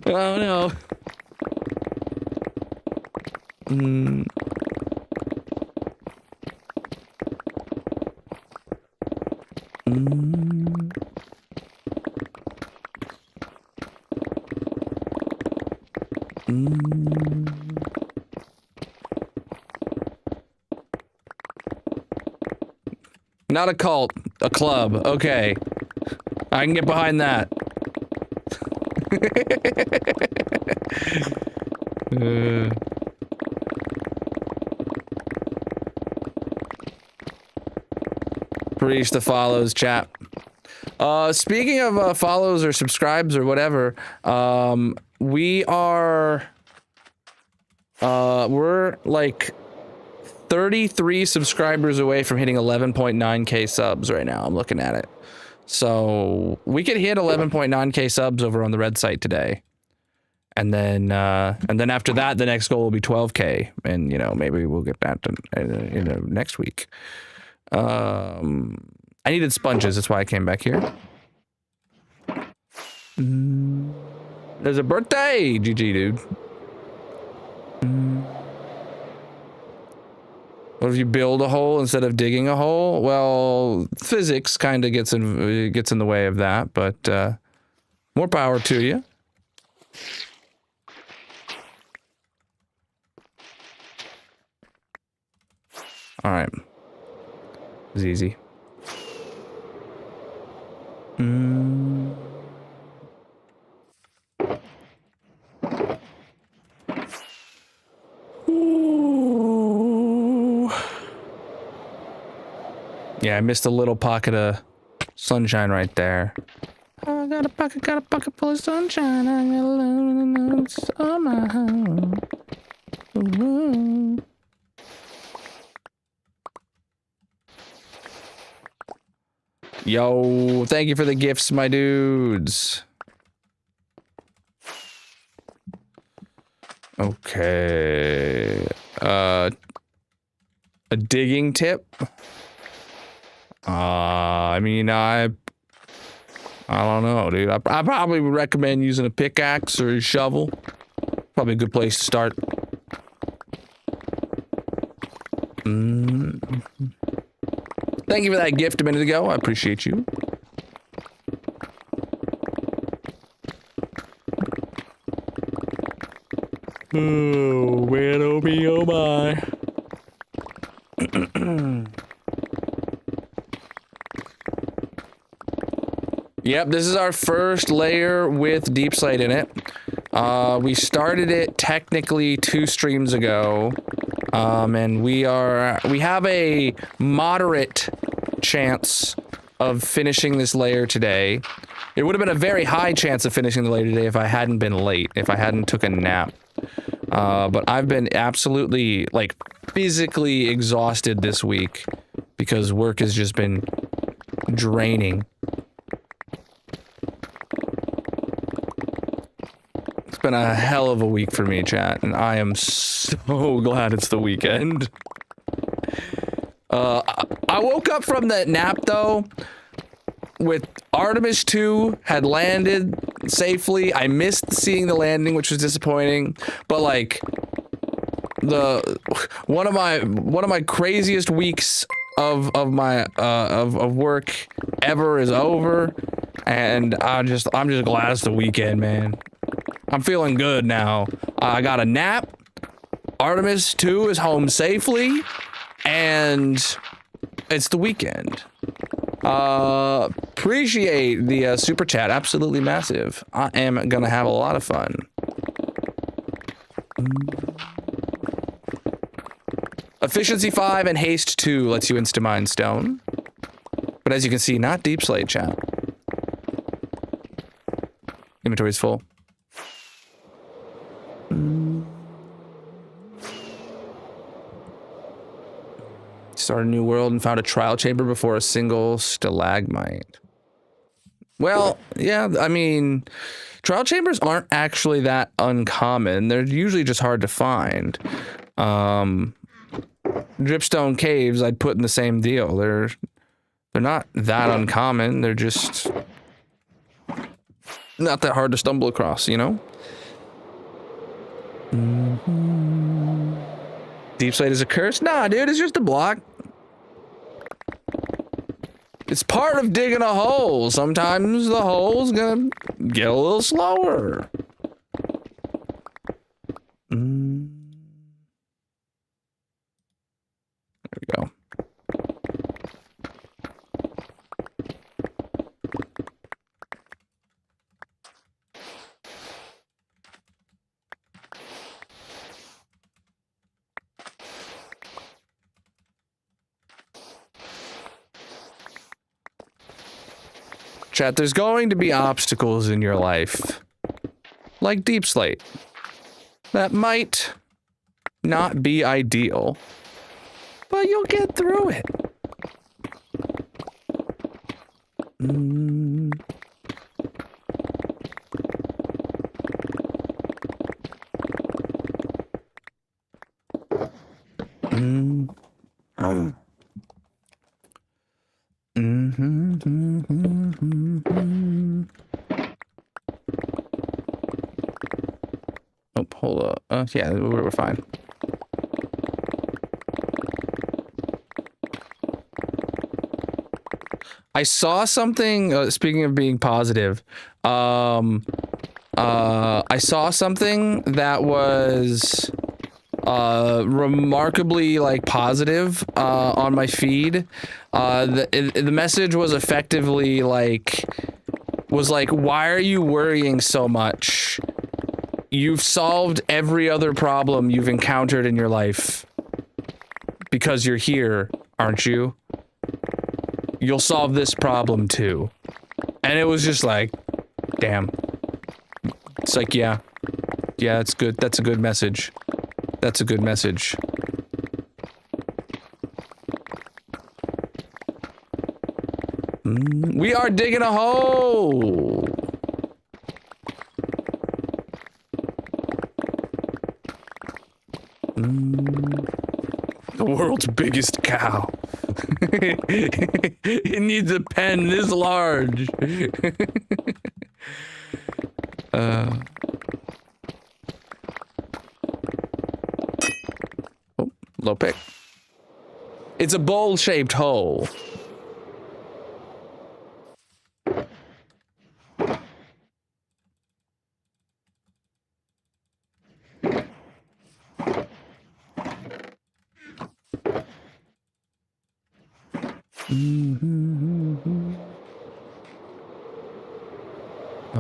Oh no. Not a cult, a club. Okay. I can get behind that. Preach the follows, chat. Speaking of follows or subscribes or whatever, we are we're like 33 subscribers away from hitting 11.9k subs right now. I'm looking at it. So we could hit 11.9k subs over on the red site today. And then after that, the next goal will be 12k. And, you know, maybe we'll get that next week. I needed sponges. That's why I came back here. There's a birthday! GG, dude. What if you build a hole instead of digging a hole? Well, physics kind of gets in the way of that, but more power to you. All right. It's easy. Ooh. Yeah, I missed a little pocket of sunshine right there. I got a pocket full of sunshine. I got a little summer. Ooh. Yo, thank you for the gifts, my dudes. Okay. A digging tip? I mean, I don't know, dude. I probably would recommend using a pickaxe or a shovel. Probably a good place to start. Thank you for that gift a minute ago. I appreciate you. Oh, man, oh me, oh my. Yep, this is our first layer with deep slate in it. We started it technically 2 streams ago. And we have a moderate chance of finishing this layer today. It would have been a very high chance of finishing the layer today if I hadn't been late, if I hadn't took a nap. But I've been absolutely, like, physically exhausted this week because work has just been draining. It's been a hell of a week for me, chat, and I am so glad it's the weekend. I woke up from that nap, though, with Artemis 2 had landed safely. I missed seeing the landing, which was disappointing, but, like, one of my craziest weeks of work ever is over, and I'm just glad it's the weekend, man. I'm feeling good now. I got a nap. Artemis 2 is home safely, and it's the weekend. Appreciate the super chat. Absolutely massive. I am gonna have a lot of fun. Efficiency 5 and haste 2 lets you insta-mine stone. But as you can see, not deep slate, chat. Inventory's full. Started a new world and found a trial chamber before a single stalagmite. Well, yeah, I mean, trial chambers aren't actually that uncommon. They're usually just hard to find. Dripstone caves, I'd put in the same deal. They're not that uncommon. They're just not that hard to stumble across, you know? Deep slate is a curse? Nah, dude, it's just a block. It's part of digging a hole. Sometimes the hole's gonna get a little slower. There we go. Chat, there's going to be obstacles in your life, like deep slate, that might not be ideal, but you'll get through it. Oh, hold up. Yeah, we're fine. I saw something, speaking of being positive, I saw something that was remarkably, like, positive on my feed. The message was effectively like, why are you worrying so much? You've solved every other problem you've encountered in your life because you're here, aren't you? You'll solve this problem too. And it was just like, damn. It's like, yeah, it's good. That's a good message. That's a good message. We are digging a hole. The world's biggest cow. It needs a pen this large. Oh, low pick. It's a bowl-shaped hole.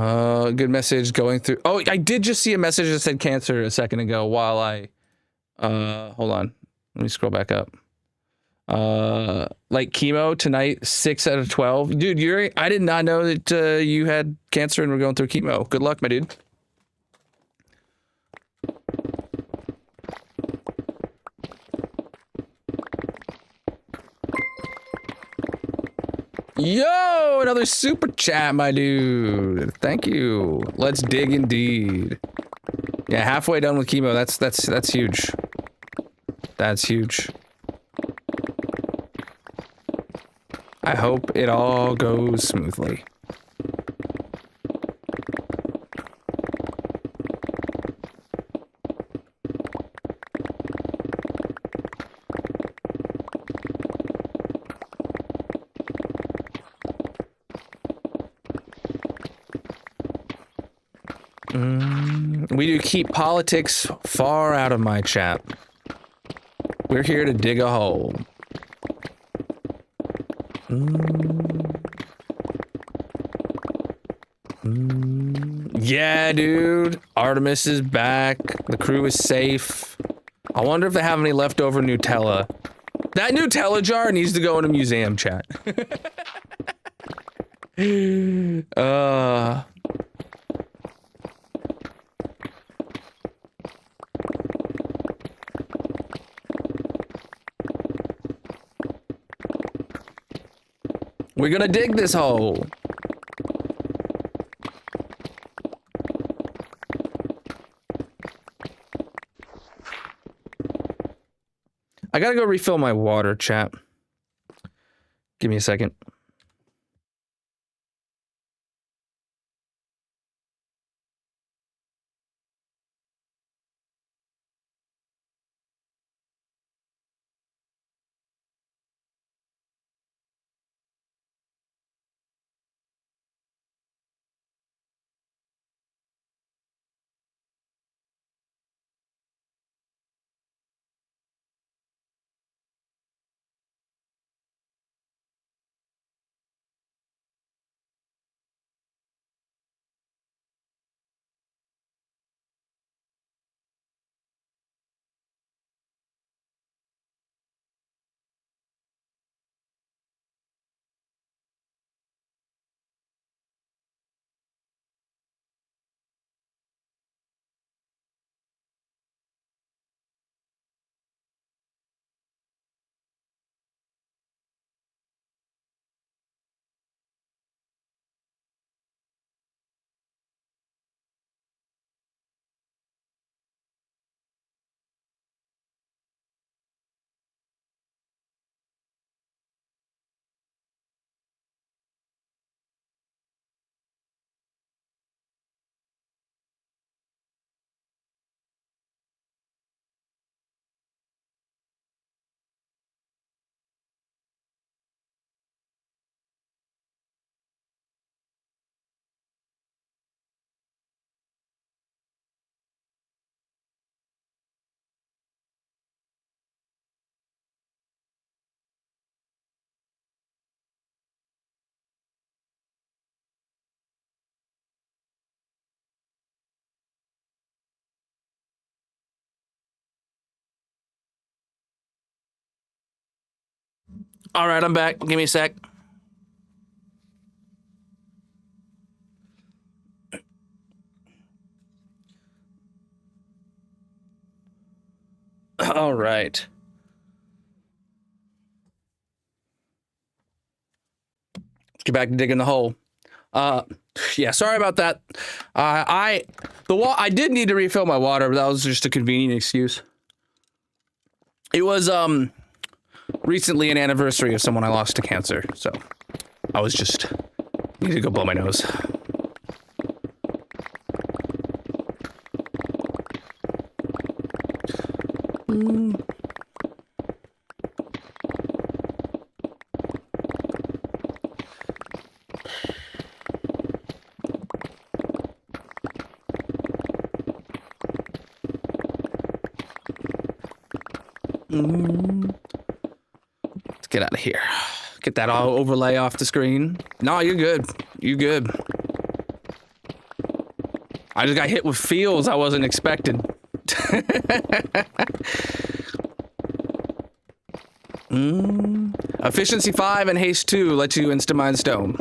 Good message going through. Oh, I did just see a message that said cancer a second ago while I, hold on. Let me scroll back up. Like chemo tonight, 6 out of 12. Dude, I did not know that you had cancer and were going through chemo. Good luck, my dude. Yo, another super chat, my dude. Thank you. Let's dig indeed. Yeah, halfway done with chemo. That's huge. That's huge. I hope it all goes smoothly. We do keep politics far out of my chat. We're here to dig a hole. Yeah, dude. Artemis is back. The crew is safe. I wonder if they have any leftover Nutella. That Nutella jar needs to go in a museum, chat. We're gonna dig this hole. I gotta go refill my water, chat. Give me a second. All right, I'm back. Give me a sec. All right. Let's get back to digging the hole. Yeah, sorry about that. I did need to refill my water, but that was just a convenient excuse. It was recently an anniversary of someone I lost to cancer, so I was just need to go blow my nose. Let's get out of here. Get that all overlay off the screen. No, you're good. You good. I just got hit with feels I wasn't expecting. Efficiency 5 and haste 2 lets you insta-mine stone.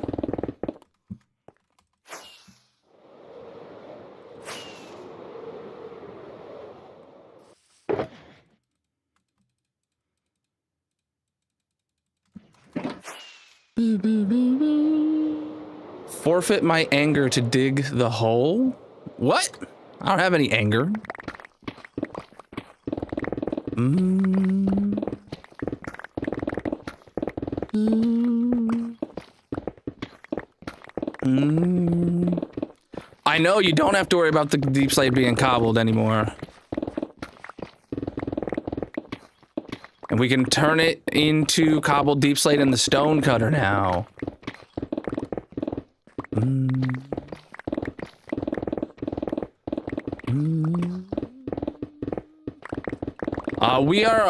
Forfeit my anger to dig the hole? What? I don't have any anger. I know you don't have to worry about the deep slate being cobbled anymore. And we can turn it into cobbled deep slate in the stone cutter now. We are,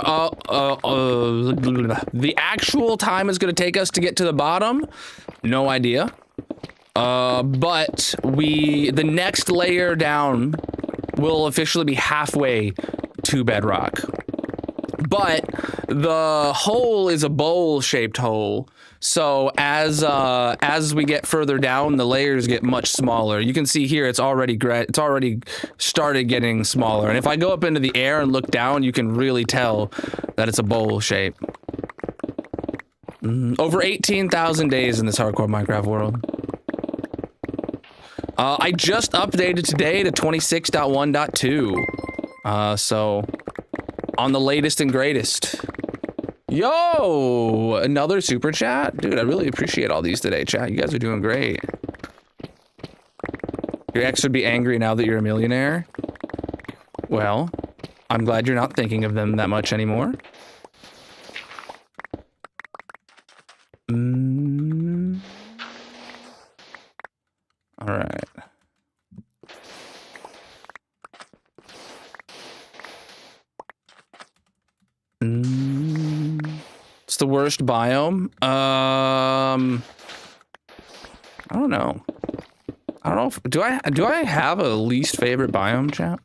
the actual time is going to take us to get to the bottom. No idea. But the next layer down will officially be halfway to bedrock. But the hole is a bowl-shaped hole. So as we get further down, the layers get much smaller. You can see here it's already started getting smaller. And if I go up into the air and look down, you can really tell that it's a bowl shape. Over 18,000 days in this hardcore Minecraft world. I just updated today to 26.1.2. So on the latest and greatest. Yo, another super chat? Dude, I really appreciate all these today, chat. You guys are doing great. Your ex would be angry now that you're a millionaire. Well, I'm glad you're not thinking of them that much anymore. All right. It's the worst biome. I don't know. I don't know if, do I have a least favorite biome, chat?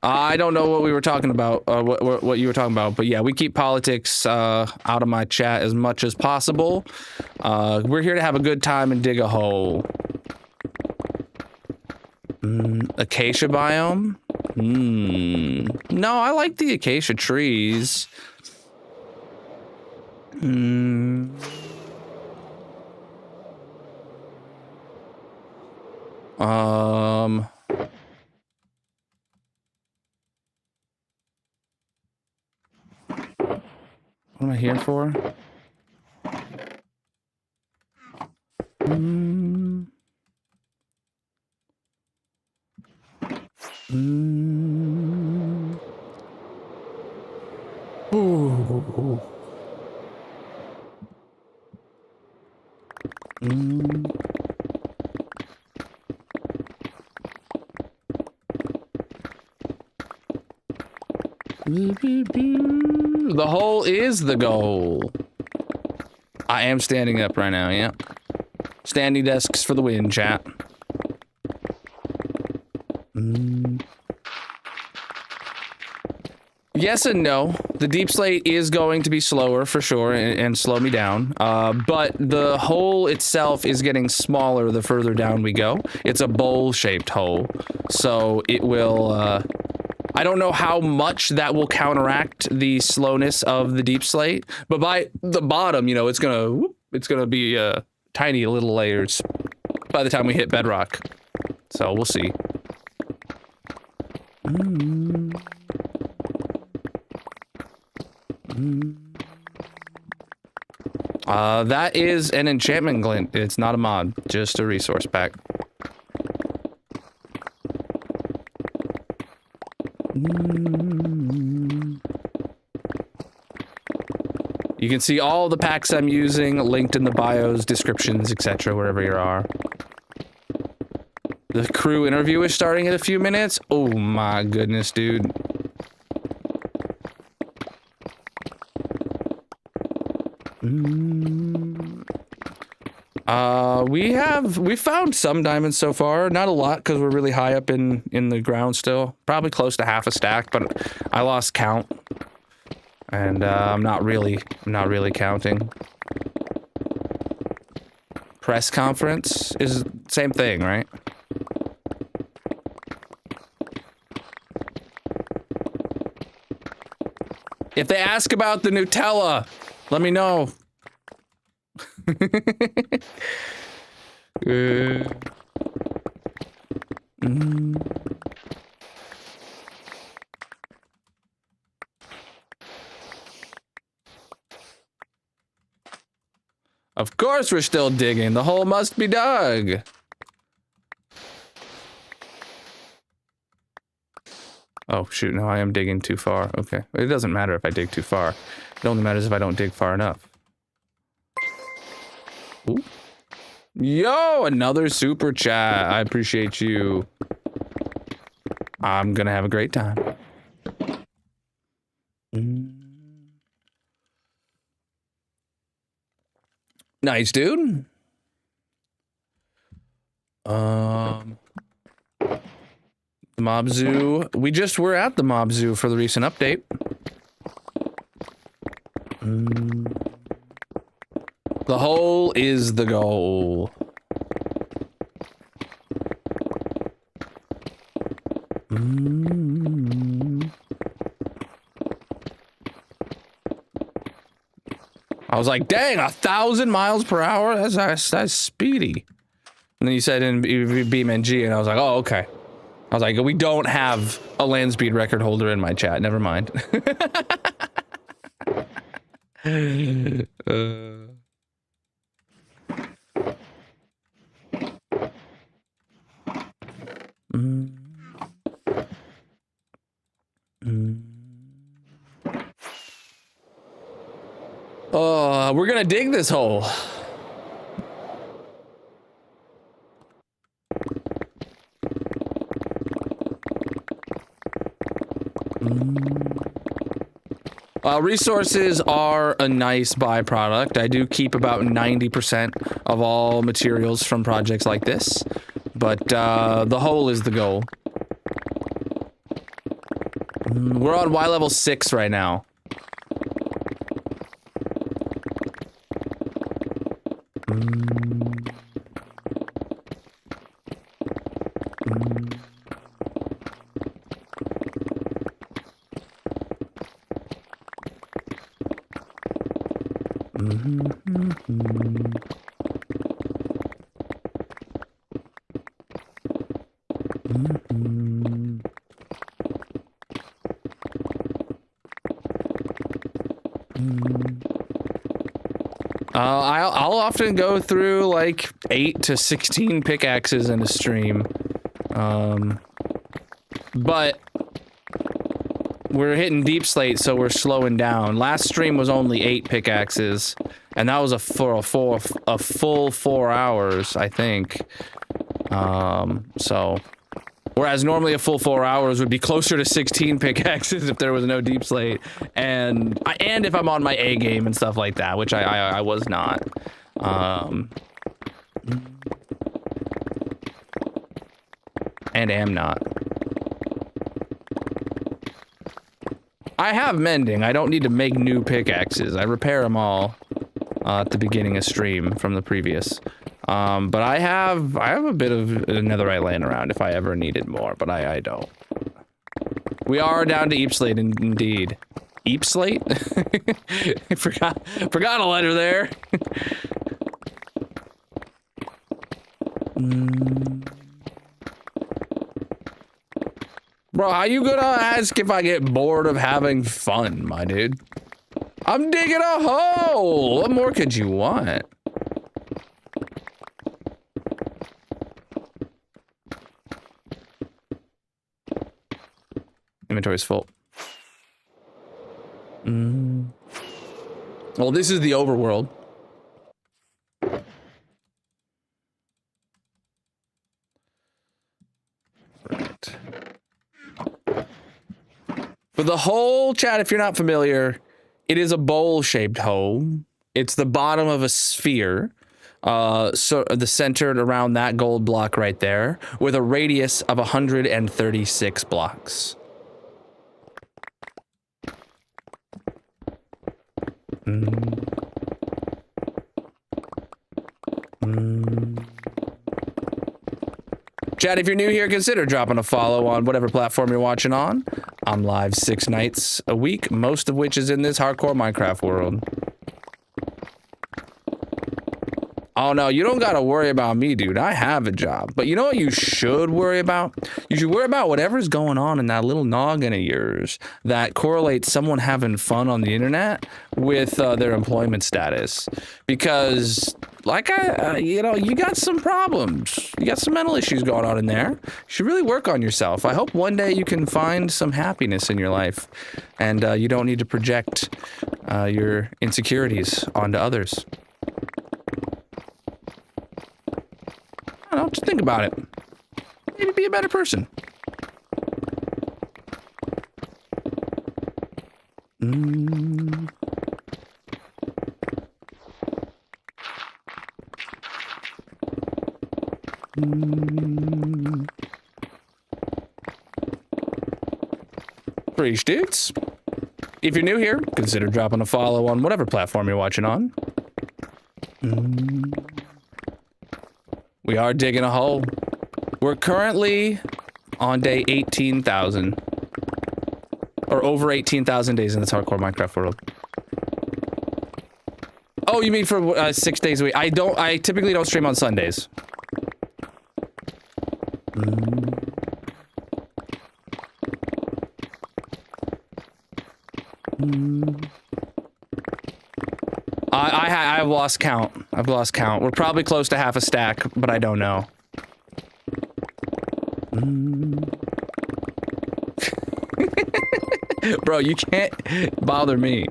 I don't know what we were talking about, what you were talking about, but yeah, we keep politics out of my chat as much as possible. We're here to have a good time and dig a hole. Acacia biome? No, I like the acacia trees. What am I here for? Ooh. The hole is the goal. I am standing up right now, yeah. Standing desks for the win, chat. Yes and no. The deep slate is going to be slower for sure and slow me down. But the hole itself is getting smaller the further down we go. It's a bowl-shaped hole. So it will, I don't know how much that will counteract the slowness of the deep slate, but by the bottom, you know, it's gonna be tiny little layers by the time we hit bedrock. So we'll see. That is an enchantment glint. It's not a mod, just a resource pack. You can see all the packs I'm using linked in the bios, descriptions, etc., wherever you are. The crew interview is starting in a few minutes. Oh my goodness, dude. we found some diamonds so far. Not a lot because we're really high up in the ground still. Probably close to half a stack, but I lost count, and I'm not really counting. Press conference is same thing, right? If they ask about the Nutella, let me know. Of course we're still digging. The hole must be dug. Oh, shoot. No, I am digging too far. Okay. It doesn't matter if I dig too far. It only matters if I don't dig far enough. Ooh. Yo, another super chat. I appreciate you. I'm gonna have a great time. Nice, dude. Mob Zoo. We just were at the Mob Zoo for the recent update. The hole is the goal. I was like, dang, 1,000 miles per hour? That's speedy. And then you said in BeamNG, and I was like, oh, okay. I was like, we don't have a land speed record holder in my chat. Never mind. We're gonna dig this hole. Resources are a nice byproduct. I do keep about 90% of all materials from projects like this, but the hole is the goal. We're on Y level 6 right now. I'll often go through like 8 to 16 pickaxes in a stream. But we're hitting deep slate, so we're slowing down. Last stream was only 8 pickaxes, and that was a full 4 hours, I think. So whereas normally a full 4 hours would be closer to 16 pickaxes if there was no deep slate, and if I'm on my A game and stuff like that, which I was not. And am not. I have mending. I don't need to make new pickaxes. I repair them all at the beginning of stream from the previous. But I have a bit of netherite laying around if I ever needed more, but I don't. We are down to Eep Slate indeed. Eep Slate? I forgot a letter there. Bro, how you gonna ask if I get bored of having fun, my dude? I'm digging a hole! What more could you want? Inventory's full. Well, this is the overworld. Right. For the whole chat, if you're not familiar, it is a bowl-shaped hole. It's the bottom of a sphere. So the centered around that gold block right there, with a radius of 136 blocks. Chat, if you're new here, consider dropping a follow on whatever platform you're watching on. I'm live 6 nights a week, most of which is in this hardcore Minecraft world. Oh no, you don't gotta worry about me, dude. I have a job. But you know what you should worry about? You should worry about whatever's going on in that little noggin of yours that correlates someone having fun on the internet with their employment status. Because, like you know, you got some problems. You got some mental issues going on in there. You should really work on yourself. I hope one day you can find some happiness in your life and you don't need to project your insecurities onto others. I don't know, just think about it. Maybe be a better person. Preach, dudes. If you're new here, consider dropping a follow on whatever platform you're watching on. We are digging a hole. We're currently on day 18,000. Or over 18,000 days in this hardcore Minecraft world. Oh, you mean for 6 days a week? I typically don't stream on Sundays. I've lost count. I've lost count. We're probably close to half a stack, but I don't know. Bro, you can't bother me.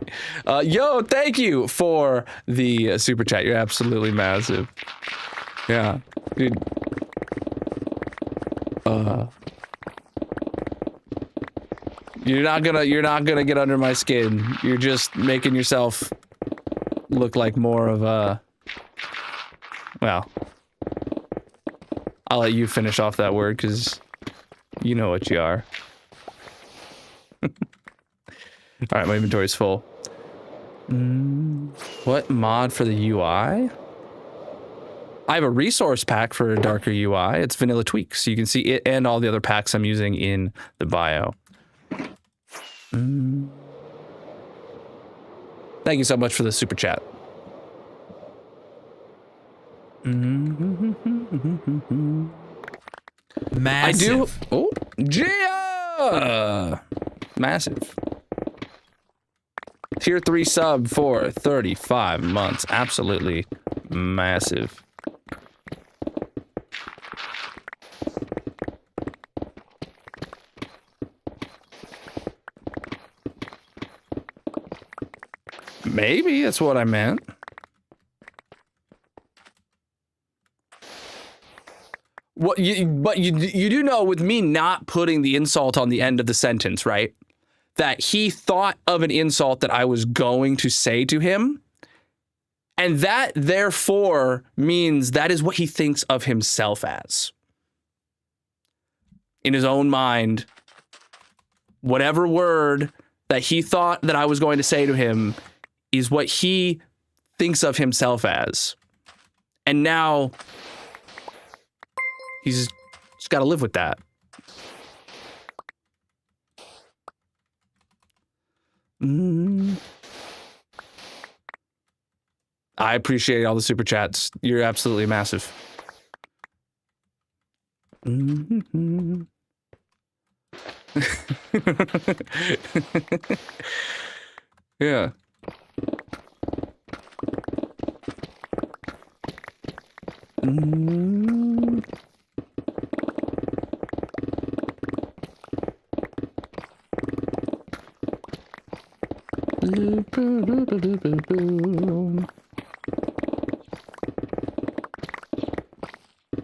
Yo, thank you for the super chat. You're absolutely massive. Yeah, dude. You're not gonna get under my skin. You're just making yourself look like more of a, well, I'll let you finish off that word because you know what you are. All right, my inventory's full. What mod for the UI? I have a resource pack for a darker UI. It's vanilla tweaks. So you can see it and all the other packs I'm using in the bio. Thank you so much for the super chat. Massive. I do. Oh, Gia! Massive. Tier 3 sub for 35 months. Absolutely massive. Maybe that's what I meant. But you do know with me not putting the insult on the end of the sentence, right? That he thought of an insult that I was going to say to him. And that therefore means that is what he thinks of himself as. In his own mind, whatever word that he thought that I was going to say to him is what he thinks of himself as. And now he's just got to live with that. I appreciate all the super chats. You're absolutely massive. Yeah.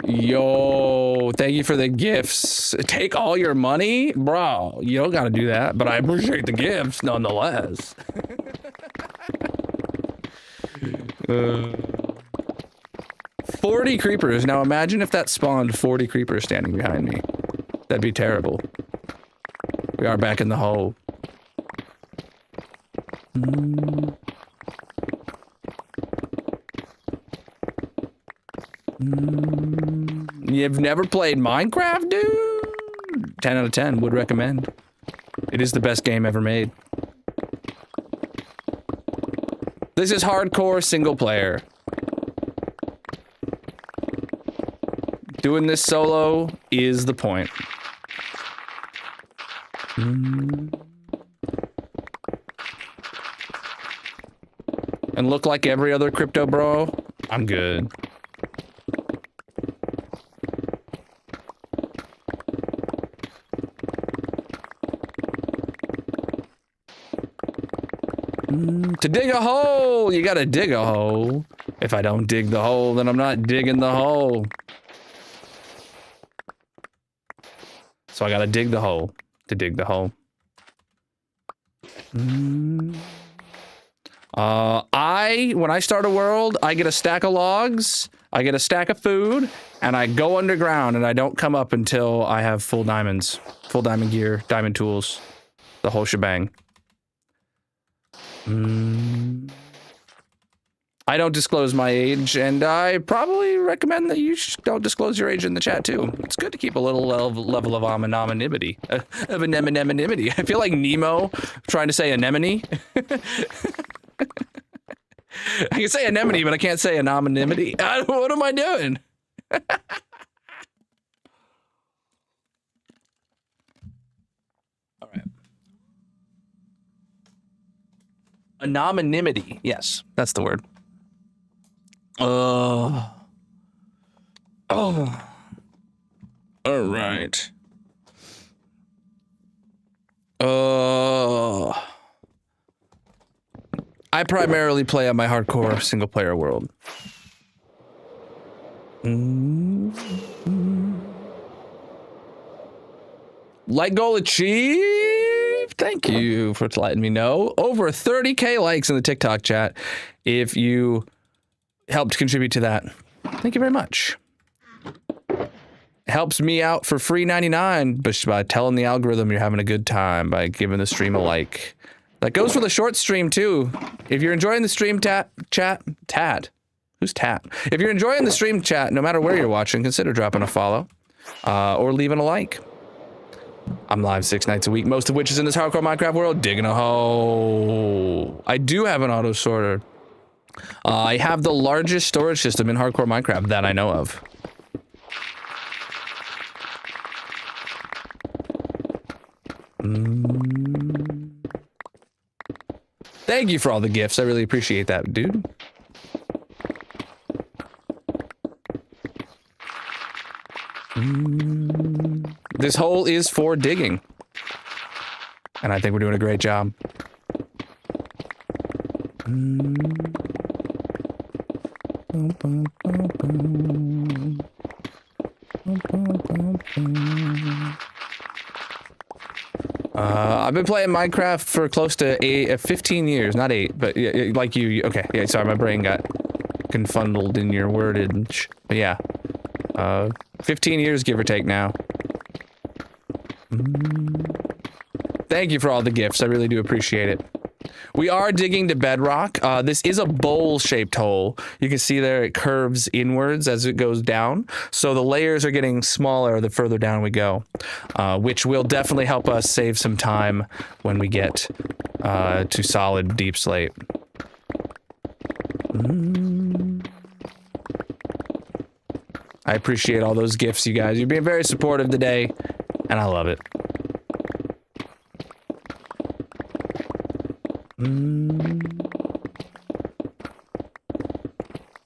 Yo, thank you for the gifts. Take all your money? Bro, you don't gotta do that, but I appreciate the gifts nonetheless. 40 creepers. Now imagine if that spawned 40 creepers standing behind me. That'd be terrible. We are back in the hole. You've never played Minecraft, dude? 10 out of 10, would recommend. It is the best game ever made. This is hardcore single player. Doing this solo is the point. And look like every other crypto bro, I'm good. To dig a hole, you gotta dig a hole. If I don't dig the hole, then I'm not digging the hole. So I gotta dig the hole to dig the hole. When I start a world, I get a stack of logs, I get a stack of food, and I go underground and I don't come up until I have full diamonds, full diamond gear, diamond tools, the whole shebang. I don't disclose my age, and I probably recommend that you don't disclose your age in the chat too. It's good to keep a little level of anonymity. Of anonymity. I feel like Nemo trying to say anemone. I can say anemone, but I can't say anonymity. What am I doing? All right. Anonymity. Yes, that's the word. Oh. All right. I primarily play on my hardcore single player world. Like goal achieved. Thank you for letting me know. Over 30K likes in the TikTok chat. If you helped contribute to that, thank you very much. It helps me out for free 99 by telling the algorithm you're having a good time by giving the stream a like. That goes for the short stream too. If you're enjoying the stream chat, who's Tat? If you're enjoying the stream chat, no matter where you're watching, consider dropping a follow or leaving a like. I'm live 6 nights a week, most of which is in this hardcore Minecraft world, digging a hole. I do have an auto sorter. I have the largest storage system in hardcore Minecraft that I know of. Thank you for all the gifts. I really appreciate that, dude. This hole is for digging. And I think we're doing a great job. I've been playing Minecraft for close to 15 years, not 8, but yeah, like you. Okay, yeah, sorry, my brain got confuddled in your wordage. But yeah, 15 years, give or take now. Thank you for all the gifts. I really do appreciate it. We are digging to bedrock. This is a bowl-shaped hole. You can see there it curves inwards as it goes down. So the layers are getting smaller the further down we go, which will definitely help us save some time when we get to solid deep slate. I appreciate all those gifts, you guys. You're being very supportive today, and I love it.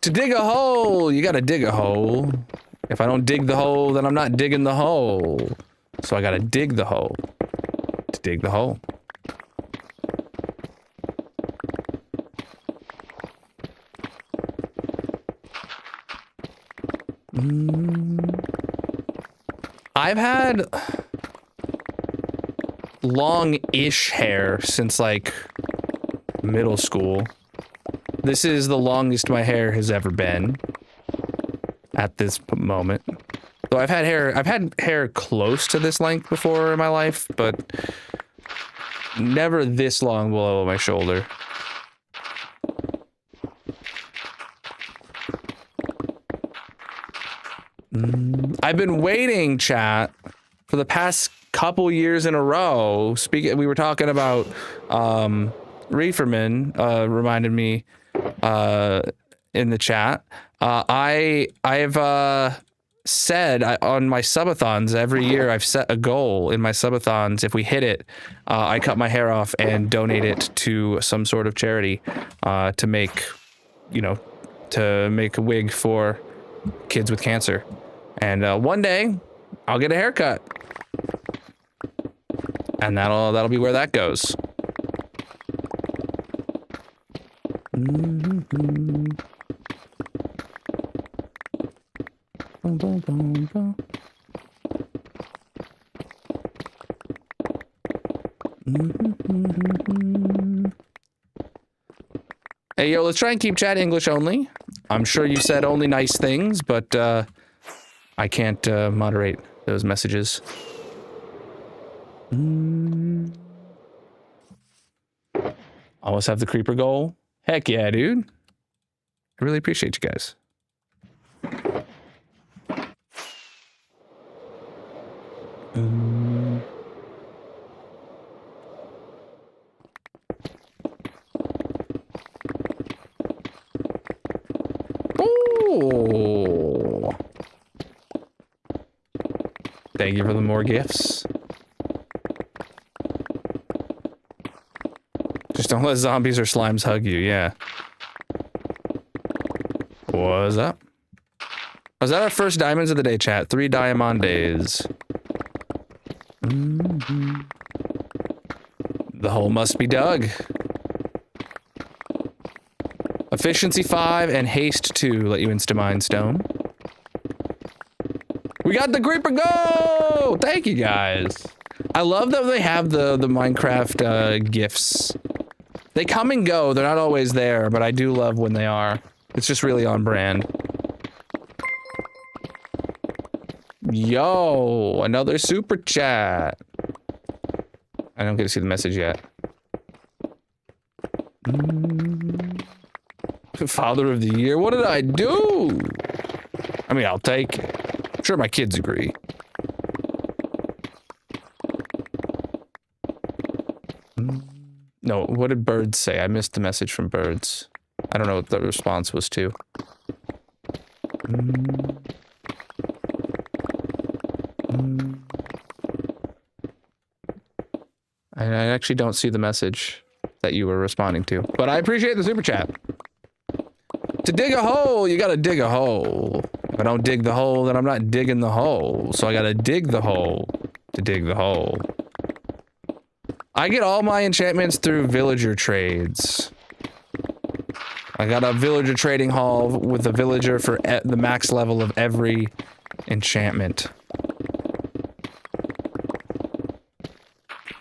To dig a hole, you gotta dig a hole. If I don't dig the hole, then I'm not digging the hole. So I gotta dig the hole to dig the hole. I've had long-ish hair since like middle school. This is the longest my hair has ever been. at this moment. Though I've had hair close to this length before in my life, but never this long below my shoulder. I've been waiting, chat, for the past couple years in a row. We were talking about Reeferman, reminded me in the chat. I've said on my subathons every year, I've set a goal in my subathons. If we hit it, I cut my hair off and donate it to some sort of charity to make, to make a wig for kids with cancer. And one day I'll get a haircut, and that'll be where that goes. Hey, yo, let's try and keep chat English only. I'm sure you said only nice things, but I can't moderate those messages. Almost have the creeper goal. Heck yeah, dude. I really appreciate you guys. Oh. Thank you for the more gifts. Just don't let zombies or slimes hug you, yeah. What's up? Was that our first diamonds of the day, chat? 3 diamond days. The hole must be dug. Efficiency 5 and haste 2 let you insta-mine stone. We got the creeper go! Thank you guys. I love that they have the Minecraft gifts. They come and go. They're not always there, but I do love when they are. It's just really on brand. Yo, another super chat. I don't get to see the message yet. Father of the year? What did I do? I mean, I'll take it. I'm sure my kids agree. No, what did Birds say? I missed the message from Birds. I don't know what the response was to. I actually don't see the message that you were responding to, but I appreciate the super chat. To dig a hole, you gotta dig a hole. If I don't dig the hole, then I'm not digging the hole. So I gotta dig the hole to dig the hole. I get all my enchantments through villager trades. I got a villager trading hall with a villager for the max level of every enchantment.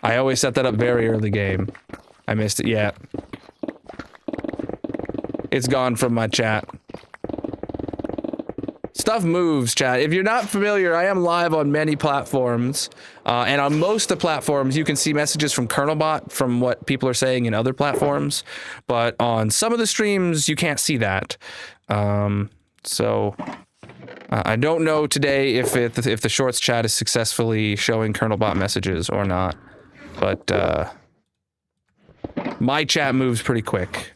I always set that up very early game. I missed it yet. It's gone from my chat. Stuff moves, chat. If you're not familiar, I am live on many platforms. And on most of the platforms, you can see messages from Colonelbot from what people are saying in other platforms. But on some of the streams, you can't see that. So I don't know today if the Shorts chat is successfully showing Colonelbot messages or not. But my chat moves pretty quick.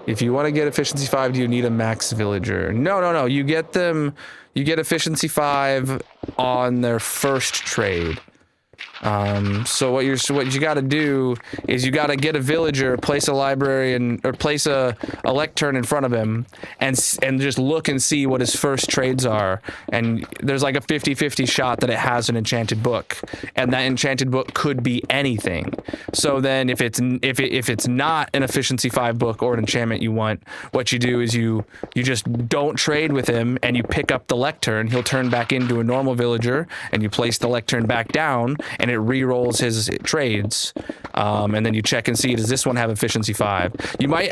If you want to get efficiency 5, do you need a max villager? No. You get them. You get efficiency 5 on their first trade. So what you got to do is you got to get a villager, place a librarian, or place a lectern in front of him, and just look and see what his first trades are. And there's like a 50-50 shot that it has an enchanted book, and that enchanted book could be anything. So then if it's not an efficiency 5 book or an enchantment you want, what you do is you just don't trade with him, and you pick up the lectern. He'll turn back into a normal villager, and you place the lectern back down, and it re-rolls his trades. And then you check and see, does this one have efficiency 5? You might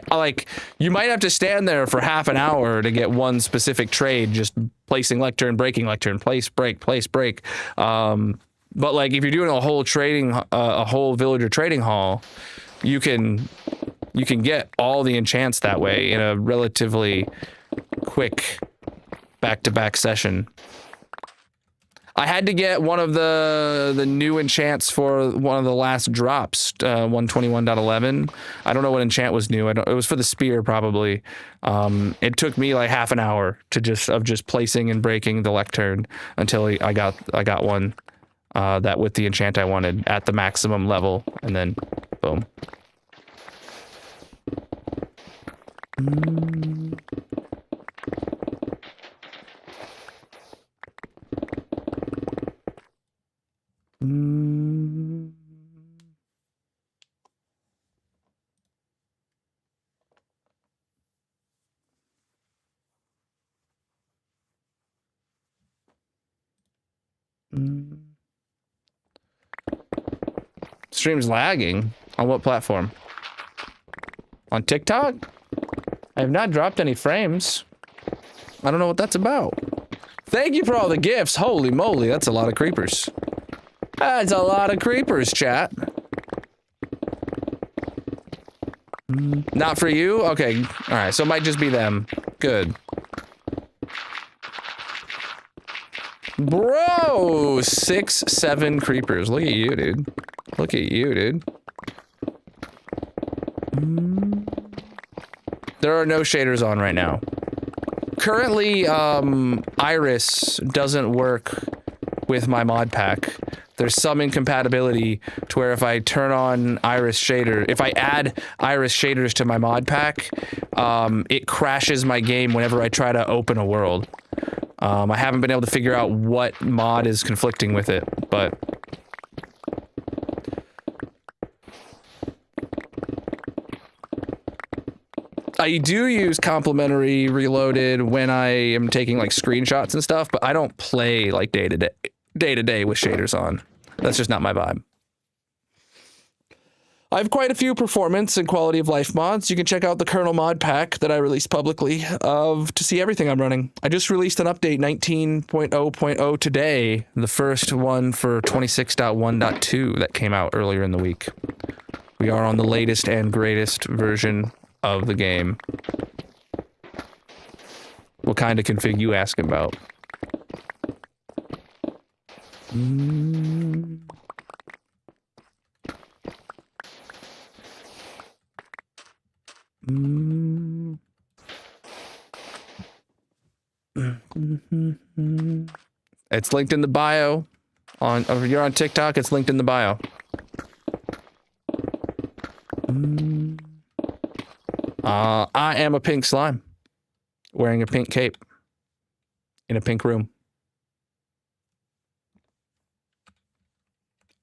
have to stand there for half an hour to get one specific trade, just placing lectern, breaking lectern, place, break, place, break. But like if you're doing a whole villager trading hall, you can get all the enchants that way in a relatively quick back-to-back session. I had to get one of the new enchants for one of the last drops, 121.11. I don't know what enchant was new. It was for the spear probably. It took me like half an hour to just placing and breaking the lectern until I got one that with the enchant I wanted at the maximum level, and then boom. Stream's lagging. On what platform? On TikTok? I have not dropped any frames. I don't know what that's about. Thank you for all the gifts. Holy moly, that's a lot of creepers. That's a lot of creepers, chat. Not for you? Okay. Alright, so it might just be them. Good. Bro! 6, 7 creepers. Look at you, dude. Look at you, dude. There are no shaders on right now. Currently, Iris doesn't work with my mod pack. There's some incompatibility to where if I turn on Iris shader, if I add Iris shaders to my mod pack, it crashes my game whenever I try to open a world. I haven't been able to figure out what mod is conflicting with it, but... I do use complimentary reloaded when I am taking like screenshots and stuff, but I don't play like day to day with shaders on. That's just not my vibe. I have quite a few performance and quality of life mods. You can check out the Colonal mod pack that I released publicly to see everything I'm running. I just released an update 19.0.0 today, the first one for 26.1.2 that came out earlier in the week. We are on the latest and greatest version of the game. What kind of config you asking about? It's linked in the bio. If you're on TikTok, it's linked in the bio. I am a pink slime, wearing a pink cape, in a pink room.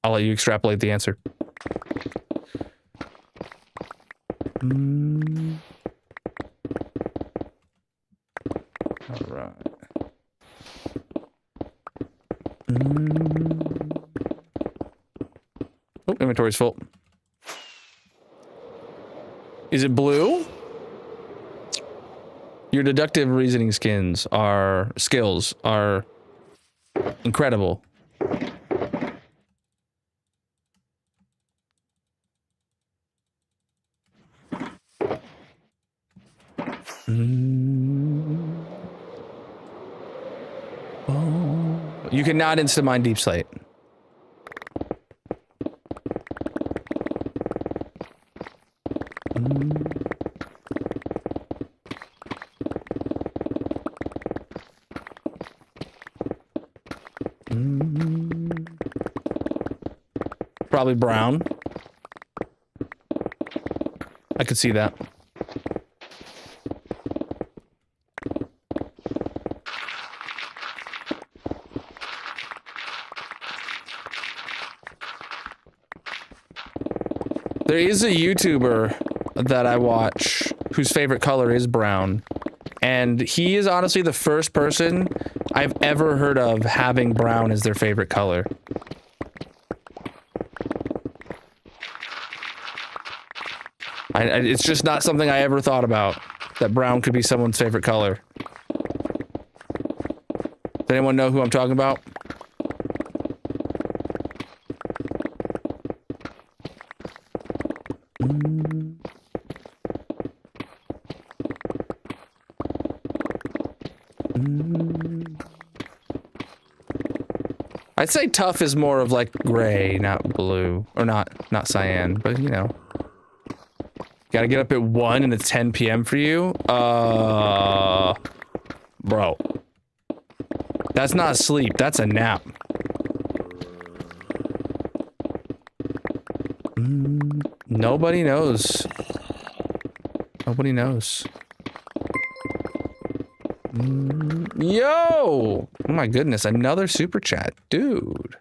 I'll let you extrapolate the answer. All right. Oh, inventory's full. Is it blue? Your deductive reasoning skills are incredible. You cannot insta-mine Deep Slate. Probably brown. I could see that. There is a YouTuber that I watch whose favorite color is brown, and he is honestly the first person I've ever heard of having brown as their favorite color. It's just not something I ever thought about, that brown could be someone's favorite color. Does anyone know who I'm talking about? I'd say tough is more of like gray, not blue, or not cyan, but you know. Gotta get up at 1 and it's 10 p.m. for you? Bro. That's not sleep, that's a nap. Nobody knows. Nobody knows. Yo! Oh my goodness, another super chat. Dude.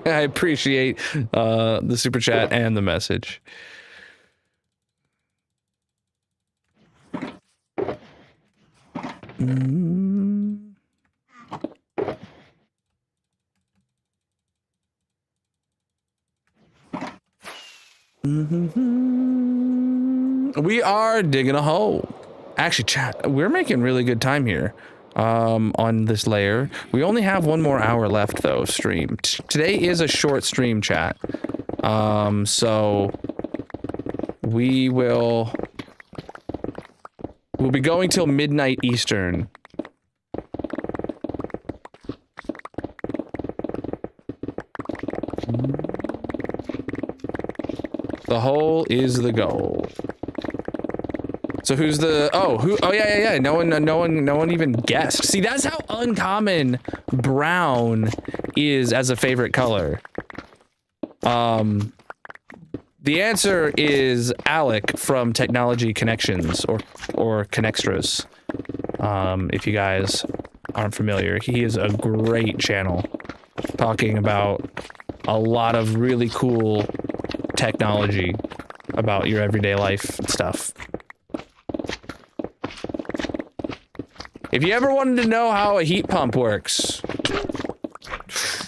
I appreciate the super chat and the message. We are digging a hole. Actually, chat, we're making really good time here on this layer. We only have 1 more hour left, though, stream. Today is a short stream, chat. So we'll be going till midnight Eastern. The hole is the goal. So who's the oh yeah. No one even guessed. See, that's how uncommon brown is as a favorite color. The answer is Alec from Technology Connections or Connextras. If you guys aren't familiar, he is a great channel talking about a lot of really cool technology about your everyday life and stuff. If you ever wanted to know how a heat pump works,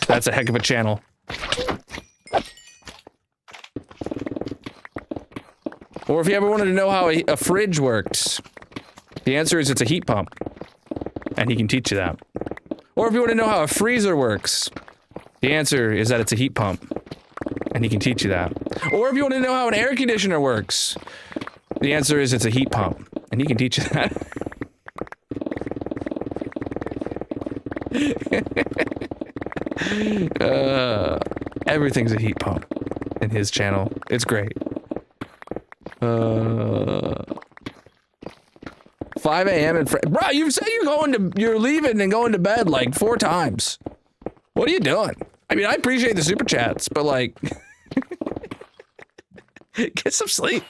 that's a heck of a channel. Or if you ever wanted to know how a fridge works, the answer is it's a heat pump, and he can teach you that. Or if you want to know how a freezer works, the answer is that it's a heat pump, and he can teach you that. Or if you want to know how an air conditioner works, the answer is it's a heat pump, and he can teach you that. Everything's a heat pump in his channel. It's great. 5 a.m. and bro, you said you're leaving and going to bed like 4 times. What are you doing? I mean, I appreciate the super chats, but like, get some sleep.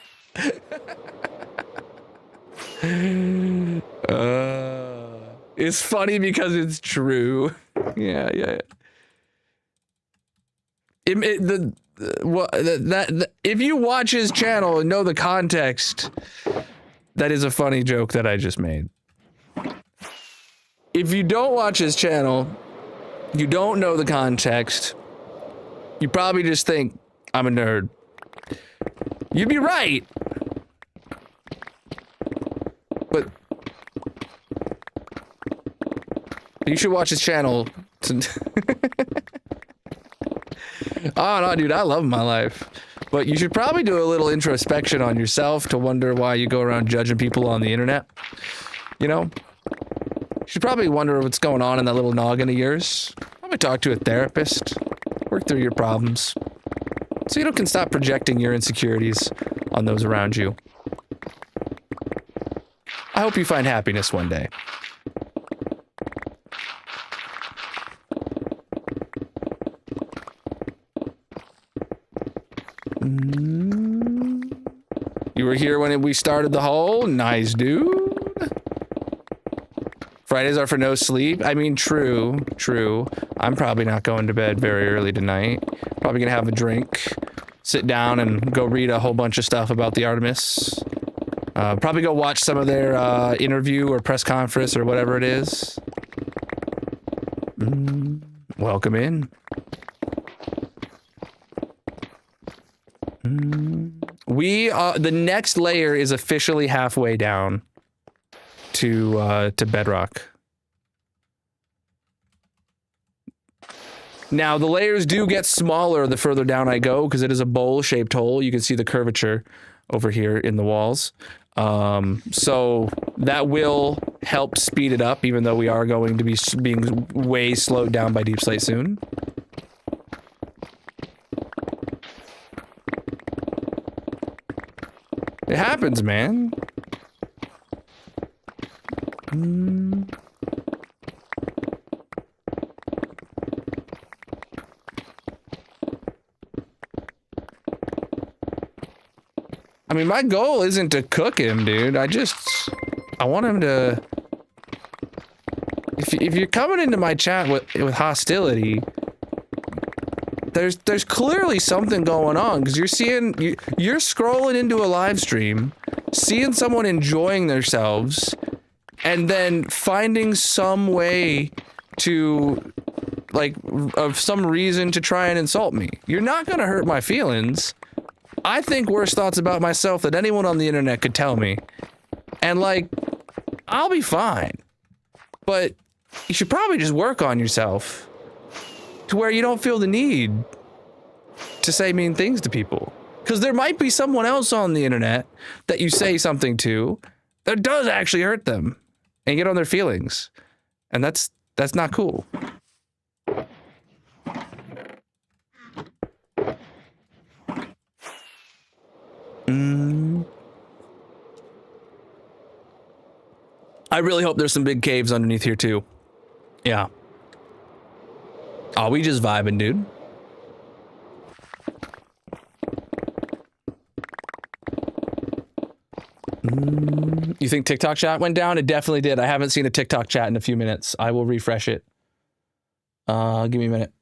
It's funny because it's true. Yeah. If you watch his channel and know the context, that is a funny joke that I just made. If you don't watch his channel, you don't know the context, you probably just think I'm a nerd. You'd be right. But you should watch his channel. Oh no, dude, I love my life. But you should probably do a little introspection on yourself to wonder why you go around judging people on the internet. You know? You should probably wonder what's going on in that little noggin of yours. Probably talk to a therapist. Work through your problems. So you can stop projecting your insecurities on those around you. I hope you find happiness one day. You were here when we started the hole? Nice, dude. Fridays are for no sleep? I mean, true. I'm probably not going to bed very early tonight. Probably gonna have a drink, sit down and go read a whole bunch of stuff about the Artemis. Probably go watch some of their interview or press conference or whatever it is. Welcome in. We the next layer is officially halfway down to bedrock. Now the layers do get smaller the further down I go because it is a bowl-shaped hole. You can see the curvature over here in the walls. So that will help speed it up, even though we are going to be being way slowed down by deep slate soon. It happens, man. I mean, my goal isn't to cook him, dude. I want him to... If you're coming into my chat with hostility, there's clearly something going on, because you're scrolling into a live stream, seeing someone enjoying themselves, and then finding some way to, like, of some reason to try and insult me. You're not gonna hurt my feelings. I think worse thoughts about myself than anyone on the internet could tell me. And, like, I'll be fine. But you should probably just work on yourself to where you don't feel the need to say mean things to people. Because there might be someone else on the internet that you say something to that does actually hurt them and get on their feelings. And that's not cool. I really hope there's some big caves underneath here too. Yeah. Oh, we just vibing, dude. You think TikTok chat went down? It definitely did. I haven't seen a TikTok chat in a few minutes. I will refresh it. Give me a minute.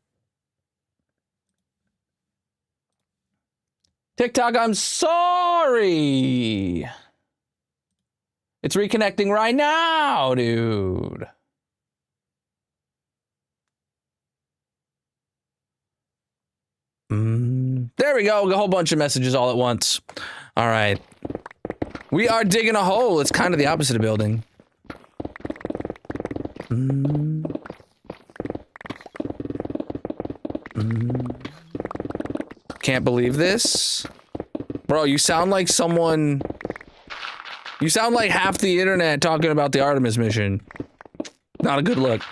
TikTok, I'm sorry. It's reconnecting right now, dude. There we go. A whole bunch of messages all at once. All right. We are digging a hole. It's kind of the opposite of building. Can't believe this. Bro, you sound like someone... You sound like half the internet talking about the Artemis mission. Not a good look.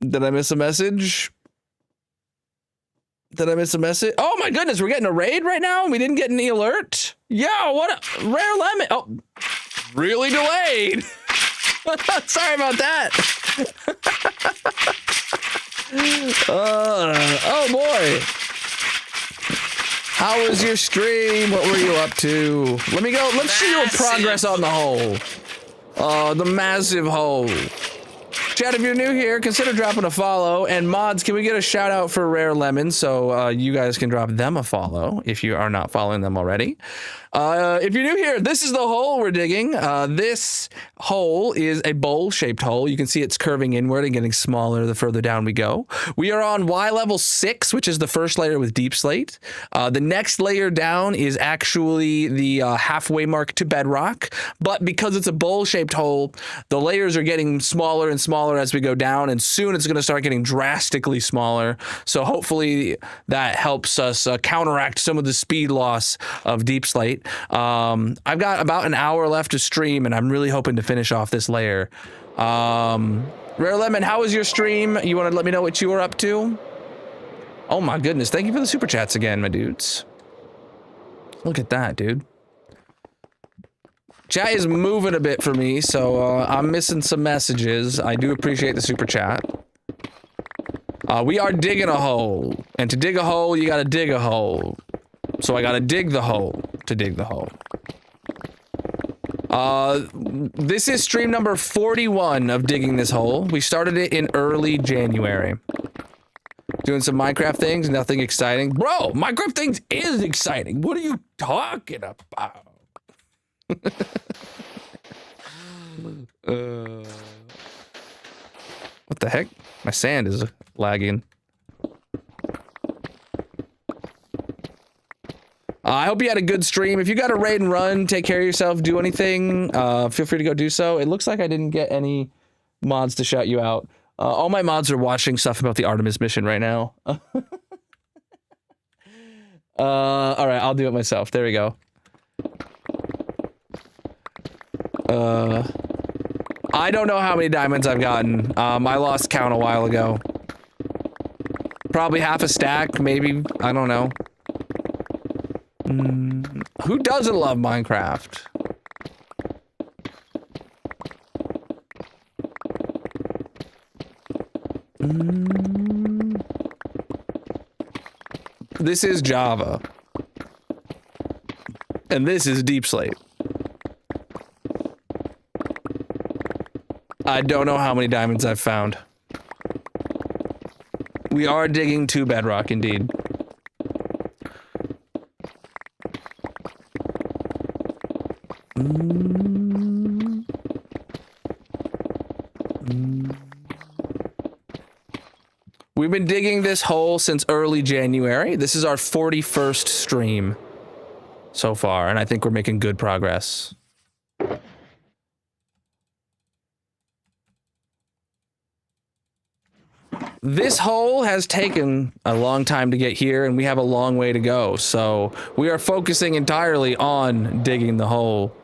Did I miss a message? Did I miss a message? Oh my goodness, we're getting a raid right now and we didn't get any alert? Yo, what a rare lemon. Oh, really delayed. Sorry about that. Oh boy. How was your stream? What were you up to? Let me go. Let's see your progress on the hole. The massive hole. Chat, if you're new here, consider dropping a follow. And mods, can we get a shout out for Rare Lemon so you guys can drop them a follow if you are not following them already. If you're new here, this is the hole we're digging. This hole is a bowl-shaped hole. You can see it's curving inward and getting smaller the further down we go. We are on Y level 6, which is the first layer with deep slate. The next layer down is actually the halfway mark to bedrock. But because it's a bowl-shaped hole, the layers are getting smaller and smaller as we go down, and soon it's going to start getting drastically smaller. So hopefully that helps us counteract some of the speed loss of deep slate. I've got about an hour left to stream, and I'm really hoping to finish off this layer. Rare Lemon, how was your stream? You want to let me know what you were up to? Oh my goodness, thank you for the super chats again, my dudes. Look at that, dude. Chat is moving a bit for me, so I'm missing some messages. I do appreciate the super chat. We are digging a hole, and to dig a hole, you gotta dig a hole. So I gotta dig the hole to dig the hole. This is stream number 41 of digging this hole. We started it in early January. Doing some Minecraft things, nothing exciting. Bro, Minecraft things is exciting. What are you talking about? What the heck? My sand is lagging. I hope you had a good stream. If you got a raid and run, take care of yourself, do anything, feel free to go do so. It looks like I didn't get any mods to shout you out. All my mods are watching stuff about the Artemis mission right now. All right, I'll do it myself. There we go. I don't know how many diamonds I've gotten. I lost count a while ago. Probably half a stack, maybe. I don't know. Who doesn't love Minecraft? This is Java. And this is Deep Slate. I don't know how many diamonds I've found. We are digging to bedrock, indeed. We've been digging this hole since early January. This is our 41st stream so far, and I think we're making good progress. This hole has taken a long time to get here, and we have a long way to go, so we are focusing entirely on digging the hole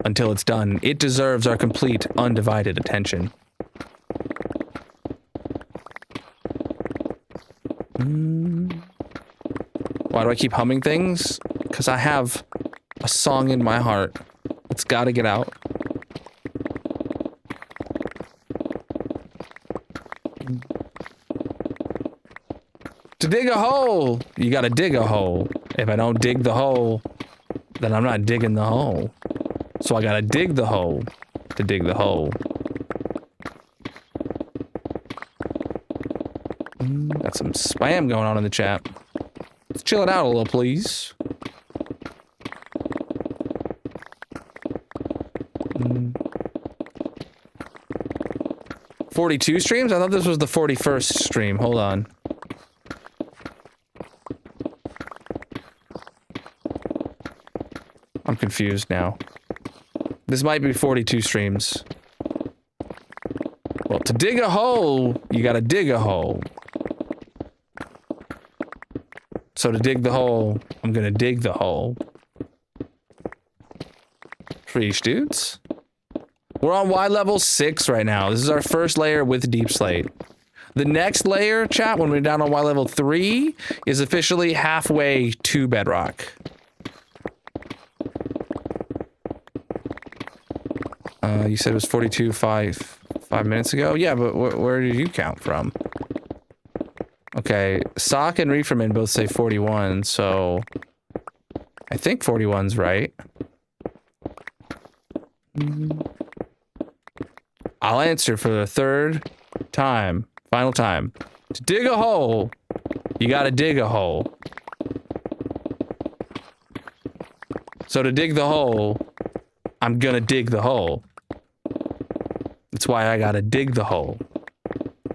until it's done. It deserves our complete, undivided attention. Why do I keep humming things? Because I have a song in my heart. It's gotta get out. To dig a hole, you gotta dig a hole. If I don't dig the hole, then I'm not digging the hole. So I gotta dig the hole to dig the hole. Got some spam going on in the chat. Let's chill it out a little, please. 42 streams? I thought this was the 41st stream. Hold on. I'm confused now. This might be 42 streams. Well, to dig a hole, you gotta dig a hole. So to dig the hole, I'm gonna dig the hole. Preach, dudes. We're on Y level 6 right now. This is our first layer with Deep Slate. The next layer, chat, when we're down on Y level 3, is officially halfway to bedrock. You said it was 42 five minutes ago? Yeah, but where did you count from? Okay, Sock and Reeferman both say 41, so I think 41's right. I'll answer for the third time, final time. To dig a hole, you gotta dig a hole. So to dig the hole, I'm gonna dig the hole. That's why I gotta dig the hole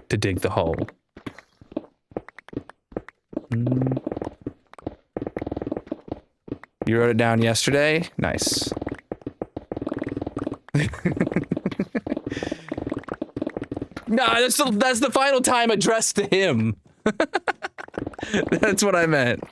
to dig the hole. You wrote it down yesterday? Nice. Nah, that's the final time addressed to him. That's what I meant.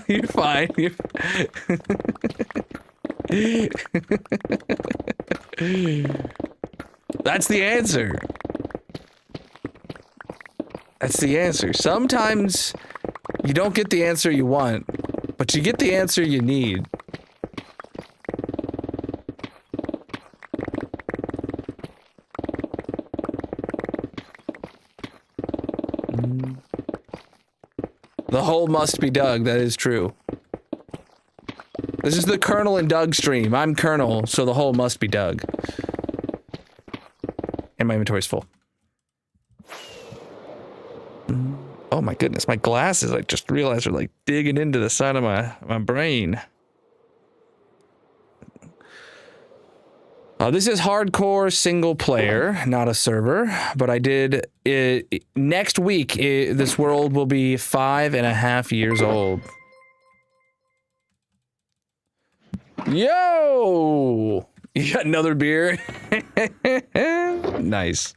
You're fine. That's the answer. That's the answer. Sometimes you don't get the answer you want, but you get the answer you need. The hole must be dug, that is true. This is the Colonel and Doug stream. I'm Colonel, so the hole must be Doug. And my inventory's full. Oh my goodness, my glasses, I just realized, are like digging into the side of my brain. This is hardcore single player, not a server, but I did it next week. This world will be 5.5 years old. Yo! You got another beer? Nice.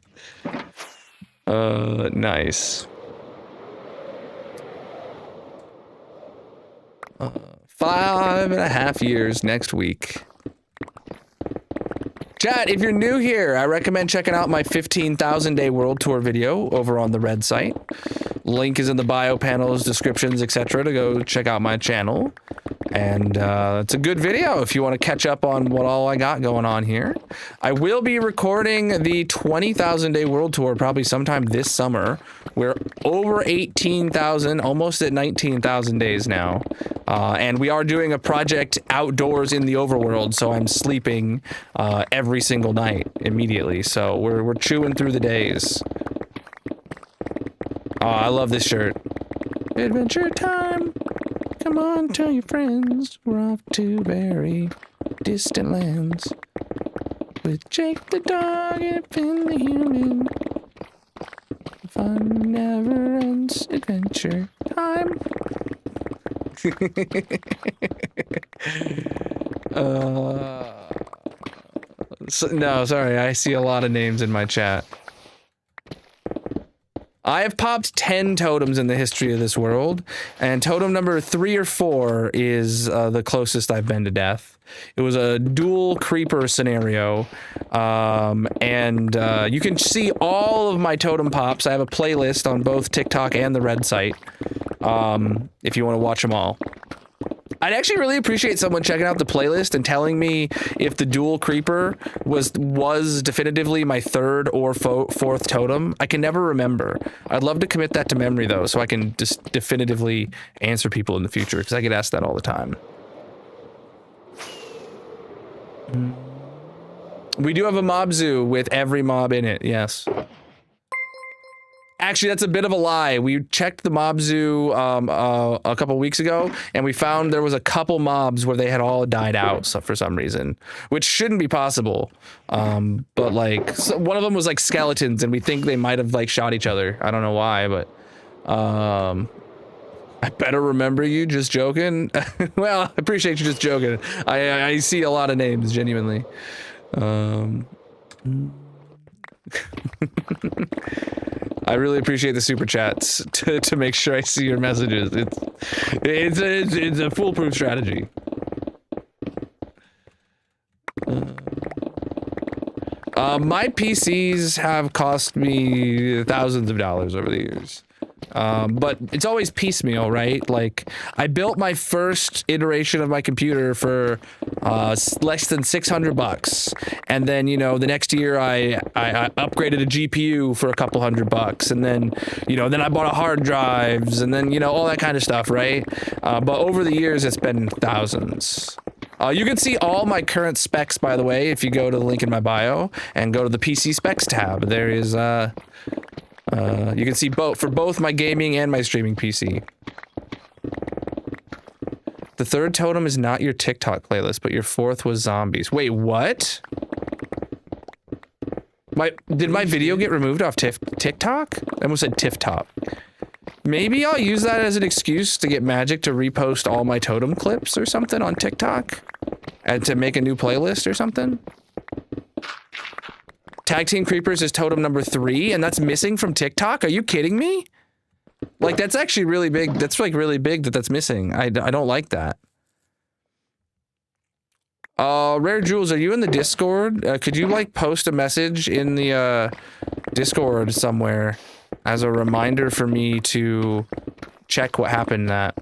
Nice. 5.5 years next week. Chat, if you're new here, I recommend checking out my 15,000 day world tour video over on the red site. Link is in the bio panels, descriptions, etc. to go check out my channel. And it's a good video if you want to catch up on what all I got going on here. I will be recording the 20,000 day world tour probably sometime this summer. We're over 18,000, almost at 19,000 days now. And we are doing a project outdoors in the overworld, so I'm sleeping every single night immediately. So we're chewing through the days. Oh, I love this shirt. Adventure time. Come on, tell your friends. We're off to very distant lands. With Jake the dog and Finn the human. Fun never ends. Adventure time. No, sorry. I see a lot of names in my chat. I have popped 10 totems in the history of this world, and totem number 3 or 4 is the closest I've been to death. It was a dual creeper scenario, and you can see all of my totem pops. I have a playlist on both TikTok and the red site, if you want to watch them all. I'd actually really appreciate someone checking out the playlist and telling me if the dual creeper was definitively my 3rd or 4th totem. I can never remember. I'd love to commit that to memory though, so I can just definitively answer people in the future, because I get asked that all the time. We do have a mob zoo with every mob in it, yes. Actually, that's a bit of a lie. We checked the mob zoo a couple weeks ago, and we found there was a couple mobs where they had all died out for some reason, which shouldn't be possible. But like, one of them was like skeletons, and we think they might have like shot each other. I don't know why, but I better remember you. Just joking. Well, I appreciate you just joking. I see a lot of names, genuinely. I really appreciate the super chats to make sure I see your messages. It's a foolproof strategy. My PCs have cost me thousands of dollars over the years. But it's always piecemeal, right? Like, I built my first iteration of my computer for less than $600, and then, you know, the next year I upgraded a GPU for a couple $100, and then, you know, then I bought a hard drives, and then, you know, all that kind of stuff, right? But over the years, it's been thousands. You can see all my current specs, by the way, if you go to the link in my bio and go to the PC specs tab. There is you can see both for both my gaming and my streaming PC. The 3rd totem is not your TikTok playlist, but your 4th was zombies. Wait, what? Did my video get removed off TikTok? I almost said TifTop. Maybe I'll use that as an excuse to get Magic to repost all my totem clips or something on TikTok, and to make a new playlist or something. Tag Team Creepers is totem number 3, and that's missing from TikTok? Are you kidding me? Like, that's actually really big. That's like really big that's missing. I don't like that. Rare Jules, are you in the Discord? Could you like post a message in the Discord somewhere as a reminder for me to check what happened in that?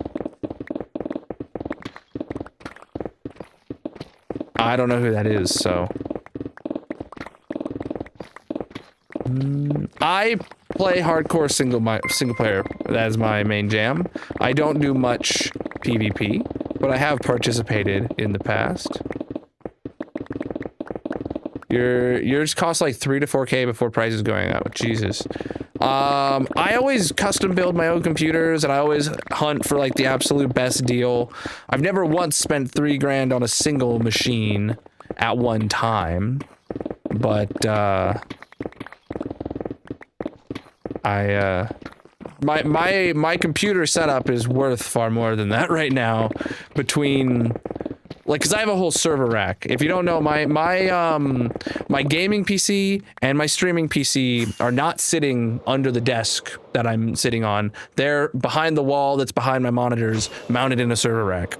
I don't know who that is, so. I play hardcore single player. That is my main jam. I don't do much PvP. but I have participated in the past. Yours costs like 3 to 4K before prices going up. Jesus. I always custom build my own computers, and I always hunt for like the absolute best deal. I've never once spent 3 grand on a single machine at one time, but my computer setup is worth far more than that right now, between like, cause I have a whole server rack. If you don't know, my gaming PC and my streaming PC are not sitting under the desk that I'm sitting on. They're behind the wall that's behind my monitors, mounted in a server rack.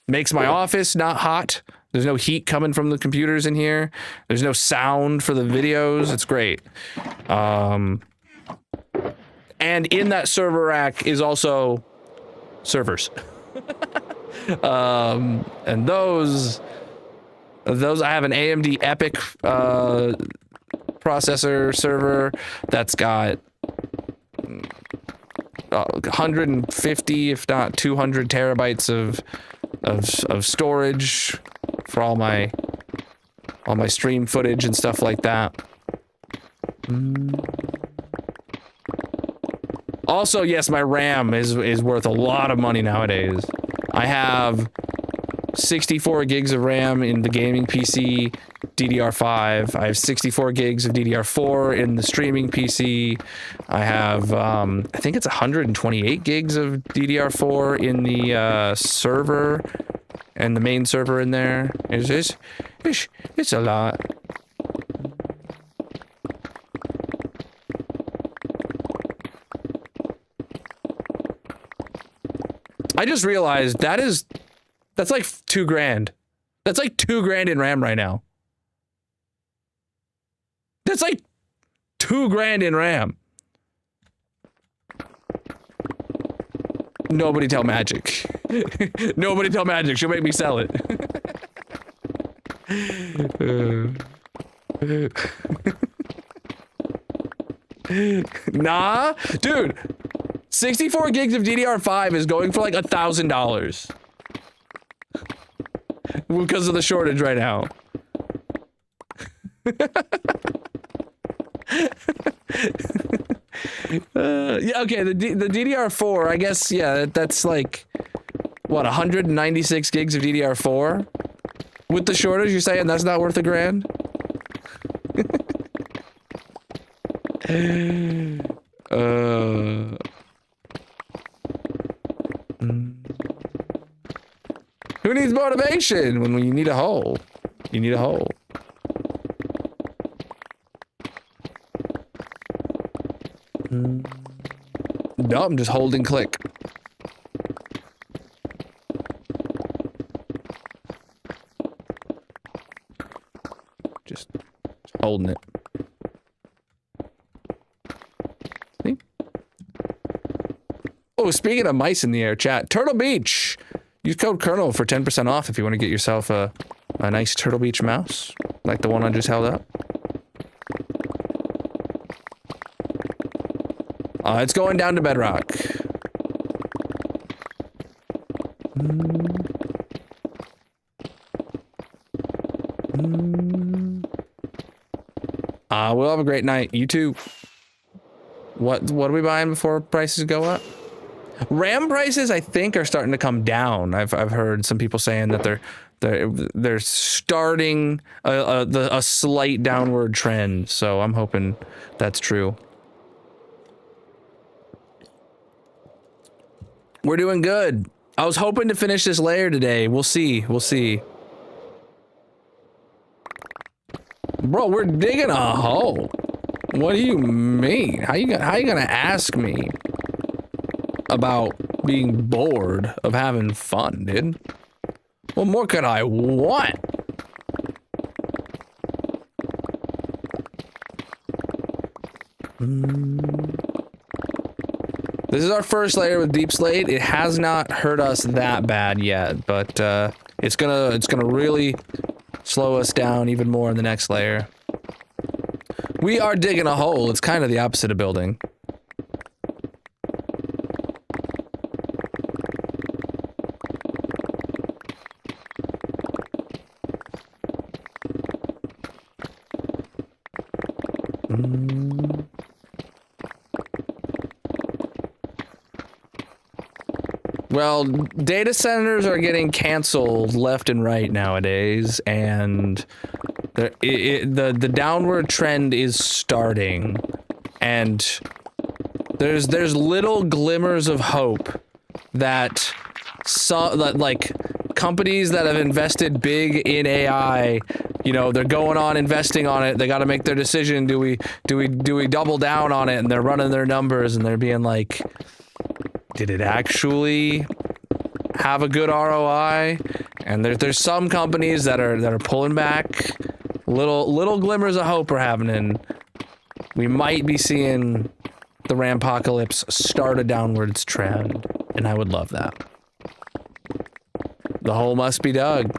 Makes my office not hot. There's no heat coming from the computers in here. There's no sound for the videos. It's great. And in that server rack is also servers. And those I have an AMD Epic processor server that's got 150, if not 200 terabytes of storage for all my stream footage and stuff like that. Also, yes, my RAM is worth a lot of money nowadays. I have 64 gigs of RAM in the gaming PC DDR5. I have 64 gigs of DDR4 in the streaming PC. I have, I think it's 128 gigs of DDR4 in the server, and the main server in there. It's a lot. I just realized that's like 2 grand. That's like 2 grand in RAM right now. That's like 2 grand in RAM. Nobody tell Magic. Nobody tell Magic. She'll make me sell it. Nah, dude. 64 gigs of DDR5 is going for like $1,000 because of the shortage right now. Yeah, okay, the DDR4, I guess, yeah, that's like, what, 196 gigs of DDR4? With the shortage, you're saying that's not worth $1 grand? Who needs motivation when you need a hole? You need a hole. No, I'm just holding click. Just holding it. See? Oh, speaking of mice in the air, chat, Turtle Beach. Use code Colonel for 10% off if you want to get yourself a nice Turtle Beach mouse, like the one I just held up. It's going down to bedrock. We'll have a great night. You too. What are we buying before prices go up? RAM prices, I think, are starting to come down. I've heard some people saying that they're starting a slight downward trend. So I'm hoping that's true. We're doing good. I was hoping to finish this layer today. We'll see. We'll see. Bro, we're digging a hole. What do you mean? How you gonna ask me about being bored of having fun, dude? What more could I want? This is our first layer with Deep Slate. It has not hurt us that bad yet, but it's gonna really slow us down even more in the next layer. We are digging a hole. It's kind of the opposite of building. Well, data centers are getting canceled left and right nowadays, and the downward trend is starting, and there's little glimmers of hope that like companies that have invested big in AI, you know, they're going on investing on it. They got to make their decision. Do we double down on it? And they're running their numbers and they're being like, did it actually have a good ROI? And there's some companies that are pulling back. Little glimmers of hope are happening. We might be seeing the Rampocalypse start a downwards trend, and I would love that. The hole must be dug.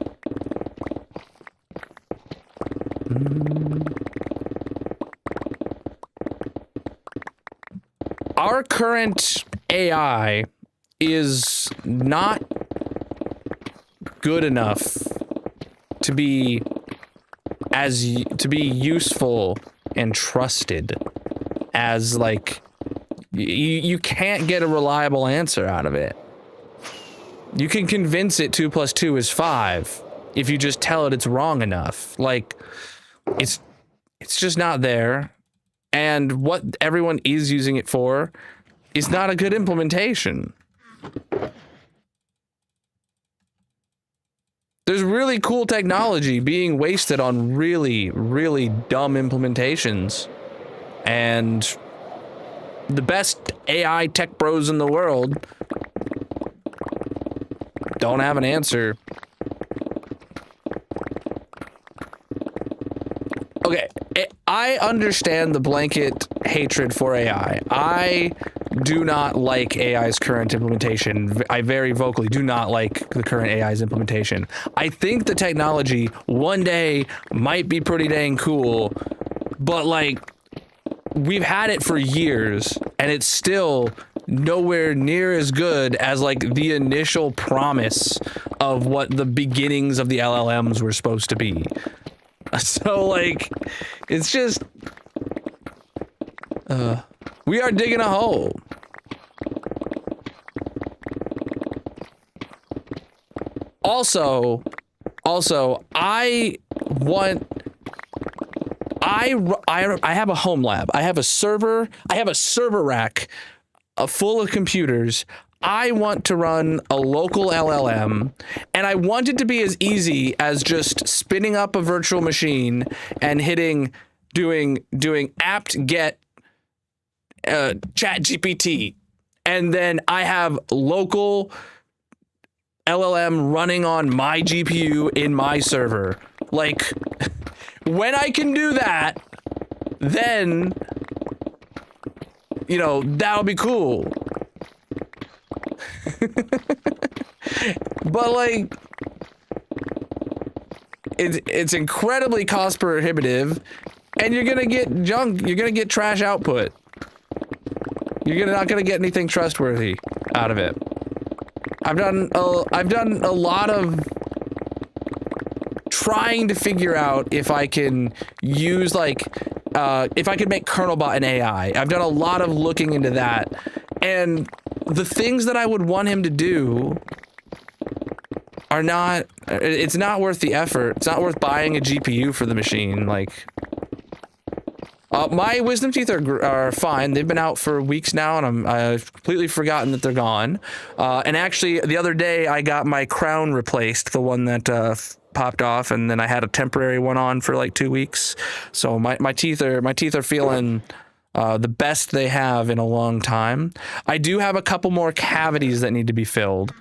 Our current AI is not good enough to be useful and trusted as, like, you can't get a reliable answer out of it. You can convince it 2 + 2 is 5 if you just tell it it's wrong enough. Like, it's just not there. And what everyone is using it for is not a good implementation. There's really cool technology being wasted on really, really dumb implementations. And the best AI tech bros in the world don't have an answer. Okay, I understand the blanket hatred for AI. I do not like AI's current implementation. I very vocally do not like the current AI's implementation. I think the technology one day might be pretty dang cool, but like, we've had it for years and it's still nowhere near as good as like the initial promise of what the beginnings of the LLMs were supposed to be. So like, it's just, we are digging a hole. Also, I have a home lab. I have a server rack full of computers. I want to run a local LLM, and I want it to be as easy as just spinning up a virtual machine and doing apt get chat GPT, and then I have local LLM running on my GPU in my server. Like, when I can do that, then, you know, that'll be cool. But like, it's incredibly cost prohibitive, and you're gonna get junk. You're gonna get trash output. You're not gonna get anything trustworthy out of it. I've done a lot of trying to figure out if I can use like if I could make Colonel an AI. I've done a lot of looking into that, and the things that I would want him to do are not, it's not worth the effort. It's not worth buying a GPU for the machine. Like, my wisdom teeth are fine. They've been out for weeks now, and I've completely forgotten that they're gone. And actually, the other day, I got my crown replaced, the one that popped off, and then I had a temporary one on for like 2 weeks. So my teeth are feeling the best they have in a long time. I do have a couple more cavities that need to be filled,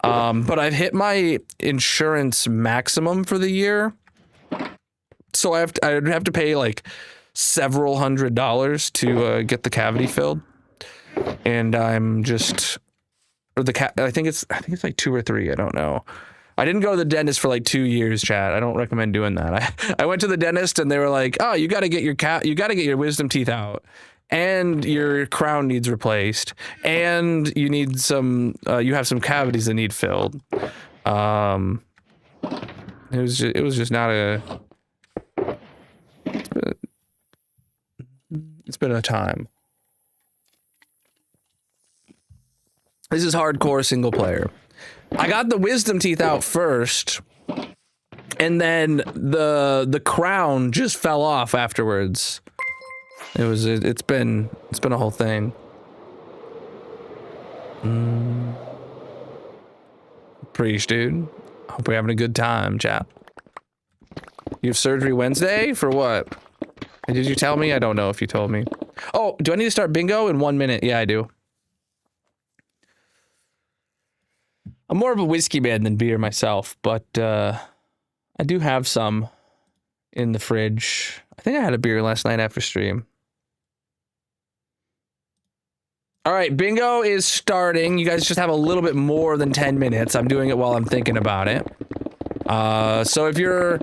but I've hit my insurance maximum for the year, so I'd have to pay like several $100s to get the cavity filled, and I'm just, or I think it's like 2 or 3. I don't know. I didn't go to the dentist for like 2 years, chat. I don't recommend doing that. I went to the dentist and they were like, "Oh, you got to get your wisdom teeth out, and your crown needs replaced, and you need some. You have some cavities that need filled." It was just not a. been a time. This is hardcore single player. I got the wisdom teeth out first, and then the crown just fell off afterwards. It's been a whole thing. Preach, dude. Hope we're having a good time, chap. You have surgery Wednesday? For what? Did you tell me? I don't know if you told me. Oh, do I need to start bingo in 1 minute? Yeah, I do. I'm more of a whiskey man than beer myself, but I do have some in the fridge. I think I had a beer last night after stream. All right, bingo is starting. You guys just have a little bit more than 10 minutes. I'm doing it while I'm thinking about it. So if you're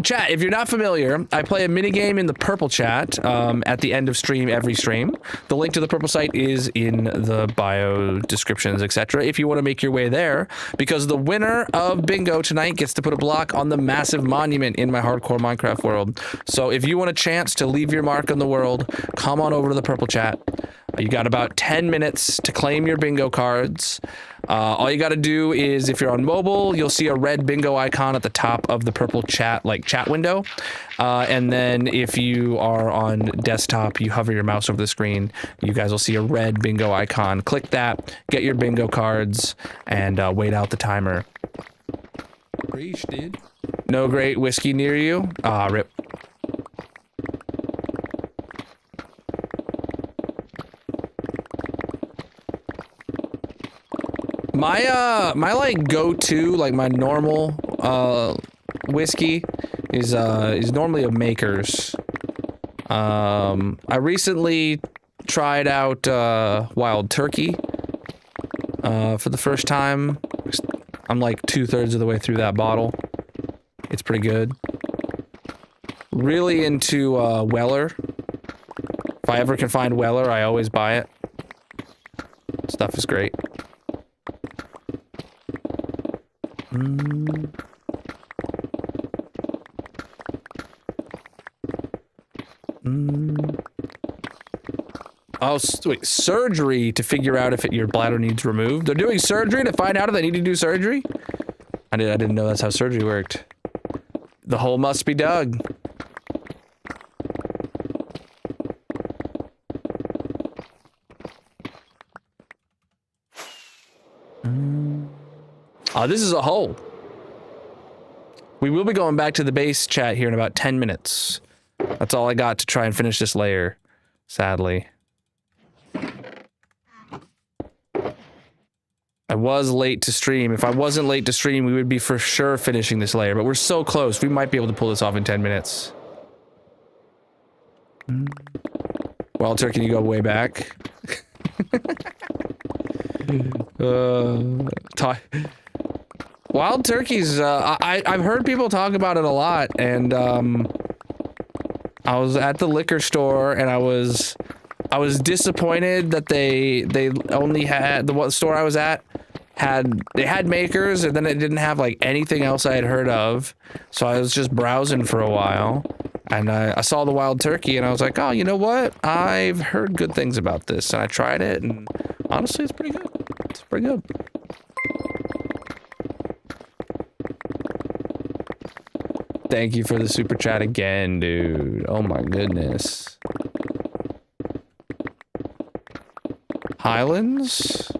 chat, if you're not familiar, I play a minigame in the purple chat at the end of every stream. The link to the purple site is in the bio descriptions, etc. If you want to make your way there, because the winner of bingo tonight gets to put a block on the massive monument in my hardcore Minecraft world. So if you want a chance to leave your mark on the world, come on over to the purple chat. You got about 10 minutes to claim your bingo cards. All you got to do is, if you're on mobile, you'll see a red bingo icon at the top of the purple chat window. And then if you are on desktop, you hover your mouse over the screen, you guys will see a red bingo icon. Click that, get your bingo cards, and wait out the timer. Preach, dude. No great whiskey near you? Ah, rip. My like go-to, like my normal whiskey is normally a Maker's. I recently tried out Wild Turkey for the first time. I'm like 2/3 of the way through that bottle. It's pretty good. Really into Weller. If I ever can find Weller, I always buy it. Stuff is great. Oh, wait, surgery to figure out if your bladder needs removed? They're doing surgery to find out if they need to do surgery? I didn't know that's how surgery worked. The hole must be dug. This is a hole. We will be going back to the base chat here in about 10 minutes. That's all I got to try and finish this layer, sadly. I was late to stream. If I wasn't late to stream, we would be for sure finishing this layer, but we're so close. We might be able to pull this off in 10 minutes. Wild Turkey, can you go way back? Wild Turkeys, I've heard people talk about it a lot, and I was at the liquor store, and I was disappointed that they only had, the store I was at had Makers, and then it didn't have like anything else I had heard of. So I was just browsing for a while, and I saw the Wild Turkey, and I was like, oh, you know what? I've heard good things about this, and I tried it, and honestly, it's pretty good. It's pretty good. Thank you for the super chat again, dude. Oh my goodness. Highlands?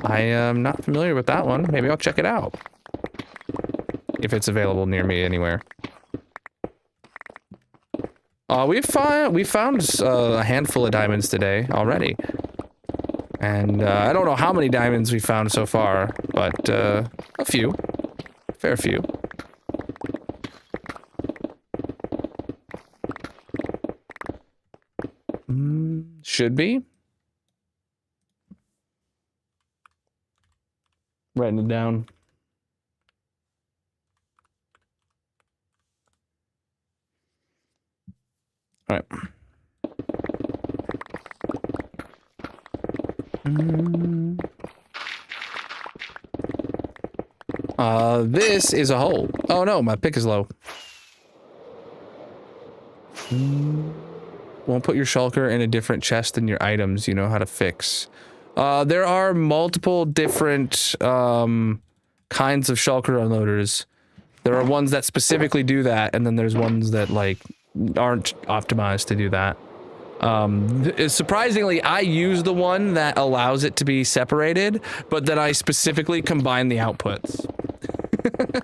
I am not familiar with that one. Maybe I'll check it out. If it's available near me anywhere. We found a handful of diamonds today already. And I don't know how many diamonds we found so far, but a few. Fair few. Should be. Writing it down. All right. This is a hole. Oh no, my pick is low. Won't put your shulker in a different chest than your items. You know how to fix. There are multiple different kinds of shulker unloaders. There are ones that specifically do that, and then there's ones that like aren't optimized to do that. Surprisingly, I use the one that allows it to be separated, but then I specifically combine the outputs.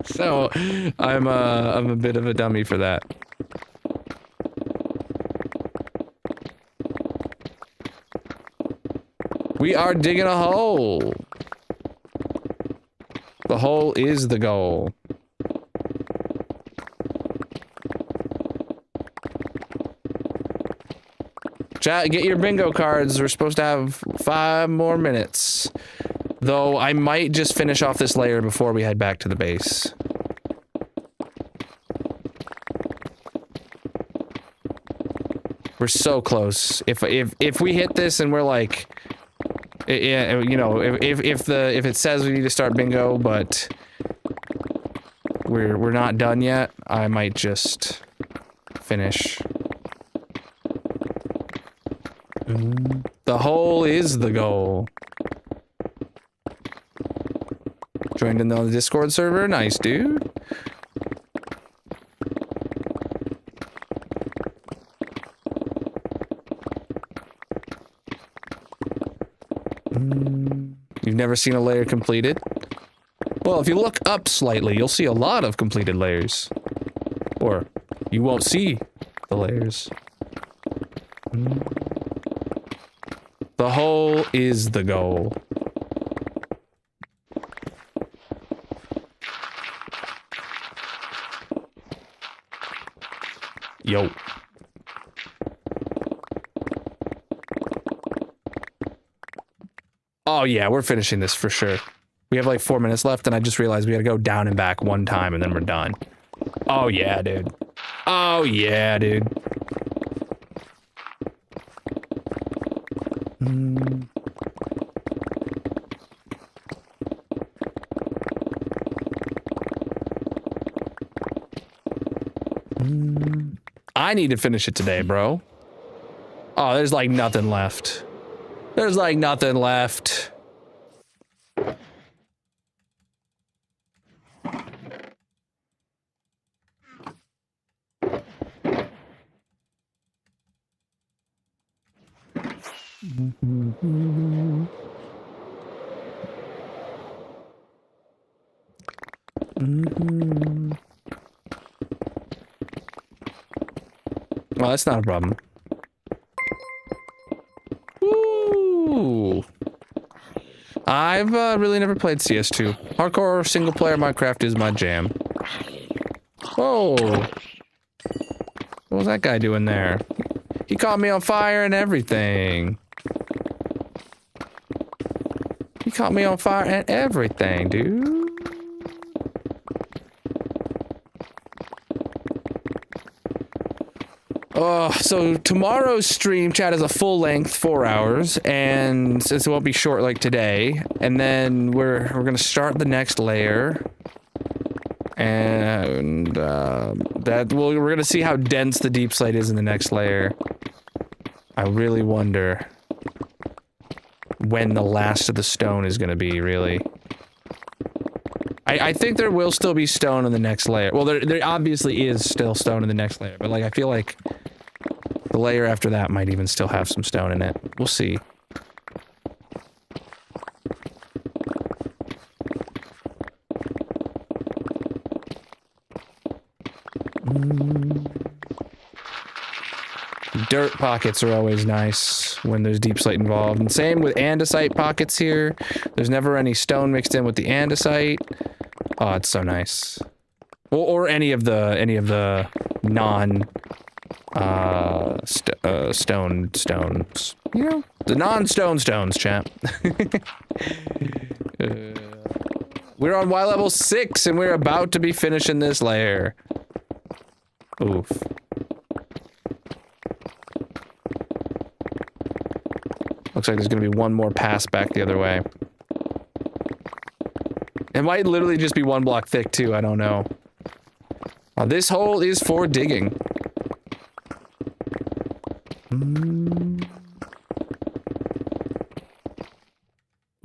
So I'm a bit of a dummy for that. We are digging a hole. The hole is the goal. Chat, get your bingo cards. We're supposed to have 5 more minutes. Though I might just finish off this layer before we head back to the base. We're so close. If we hit this and we're like, yeah, you know, if it says we need to start bingo, but we're not done yet, I might just finish. The hole is the goal. Joined in on the Discord server, nice dude. You've never seen a layer completed? Well, if you look up slightly, you'll see a lot of completed layers. Or, you won't see the layers. The hole is the goal. Yo. Oh yeah, we're finishing this for sure. We have like 4 minutes left, and I just realized we gotta go down and back one time, and then we're done. Oh yeah, dude. Oh yeah, dude. I need to finish it today, bro. Oh, there's like nothing left. There's like nothing left. Well, that's not a problem. Ooh. I've really never played CS2. Hardcore single-player Minecraft is my jam. Whoa. What was that guy doing there? He caught me on fire and everything. He caught me on fire and everything, dude. So tomorrow's stream chat is a full length 4 hours, and since it won't be short like today, and then we're gonna start the next layer, and we're gonna see how dense the deep slate is in the next layer. I really wonder when the last of the stone is gonna be, really. I think there will still be stone in the next layer. Well, there obviously is still stone in the next layer, but like I feel like the layer after that might even still have some stone in it. We'll see. Dirt pockets are always nice when there's deep slate involved. And same with andesite pockets here. There's never any stone mixed in with the andesite. Oh, it's so nice. Or any of the non stones. You know, the non-stone stones, champ. We're on Y level 6 and we're about to be finishing this layer. Oof. Looks like there's gonna be one more pass back the other way. It might literally just be 1 block thick too, I don't know. This hole is for digging.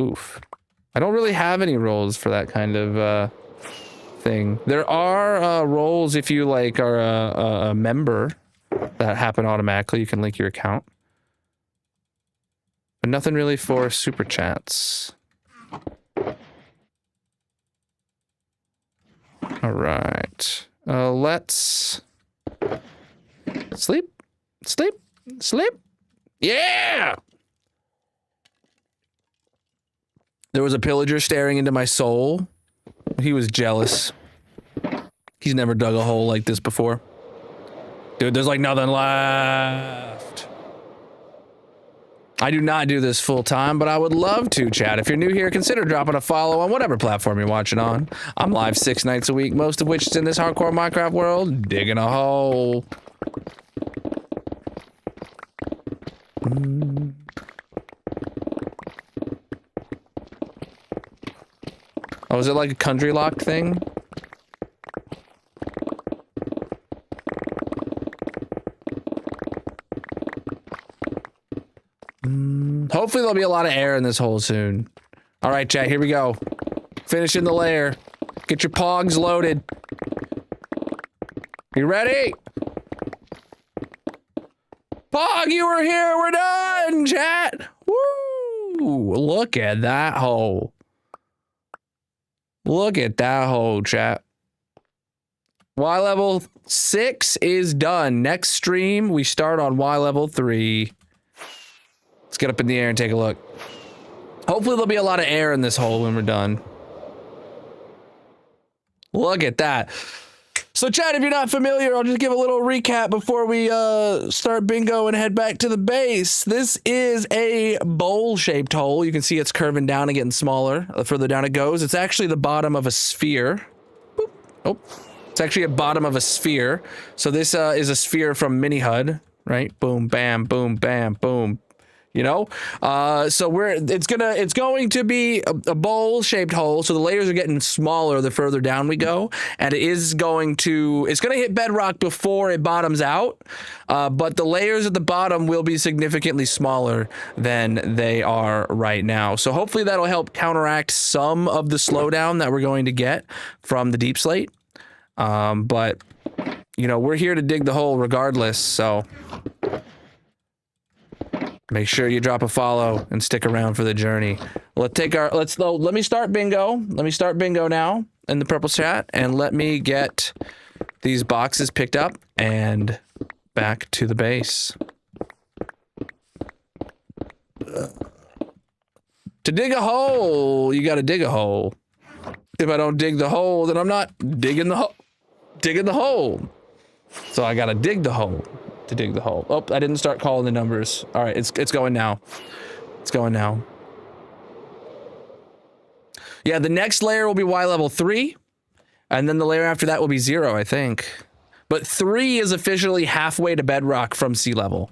Oof. I don't really have any roles for that kind of thing. There are roles if you like are a member that happen automatically. You can link your account. But nothing really for super chats. All right. Let's sleep. Sleep. Sleep. Yeah! There was a pillager staring into my soul. He was jealous. He's never dug a hole like this before. Dude, there's like nothing left. I do not do this full time, but I would love to, chat. If you're new here, consider dropping a follow on whatever platform you're watching on. I'm live 6 nights a week, most of which is in this hardcore Minecraft world, digging a hole. Oh, is it like a country lock thing? Hopefully there'll be a lot of air in this hole soon. All right, chat, here we go. Finishing the layer. Get your pogs loaded. You ready? Pog, you were here. We're done, chat. Woo! Look at that hole. Look at that hole, chat. Y level 6 is done. Next stream, we start on Y level 3. Let's get up in the air and take a look. Hopefully there'll be a lot of air in this hole when we're done. Look at that. So chat, if you're not familiar, I'll just give a little recap before we start bingo and head back to the base. This is a bowl-shaped hole. You can see it's curving down and getting smaller the further down it goes. It's actually the bottom of a sphere. Boop. Oh, it's actually a bottom of a sphere. So this is a sphere from Mini HUD, right? Boom, bam, boom, bam, boom. You know, so it's going to be a bowl-shaped hole. So the layers are getting smaller the further down we go, and it's going to hit bedrock before it bottoms out. But the layers at the bottom will be significantly smaller than they are right now. So hopefully that'll help counteract some of the slowdown that we're going to get from the deep slate. But you know, we're here to dig the hole regardless. So. Make sure you drop a follow and stick around for the journey. Let me start bingo. Let me start bingo now in the purple chat, and let me get these boxes picked up and back to the base. To dig a hole, you gotta dig a hole. If I don't dig the hole, then I'm not digging the hole. So I gotta dig the hole. To dig the hole. Oh, I didn't start calling the numbers. All right, it's going now. It's going now. Yeah, the next layer will be Y level 3, and then the layer after that will be 0, I think. But 3 is officially halfway to bedrock from sea level.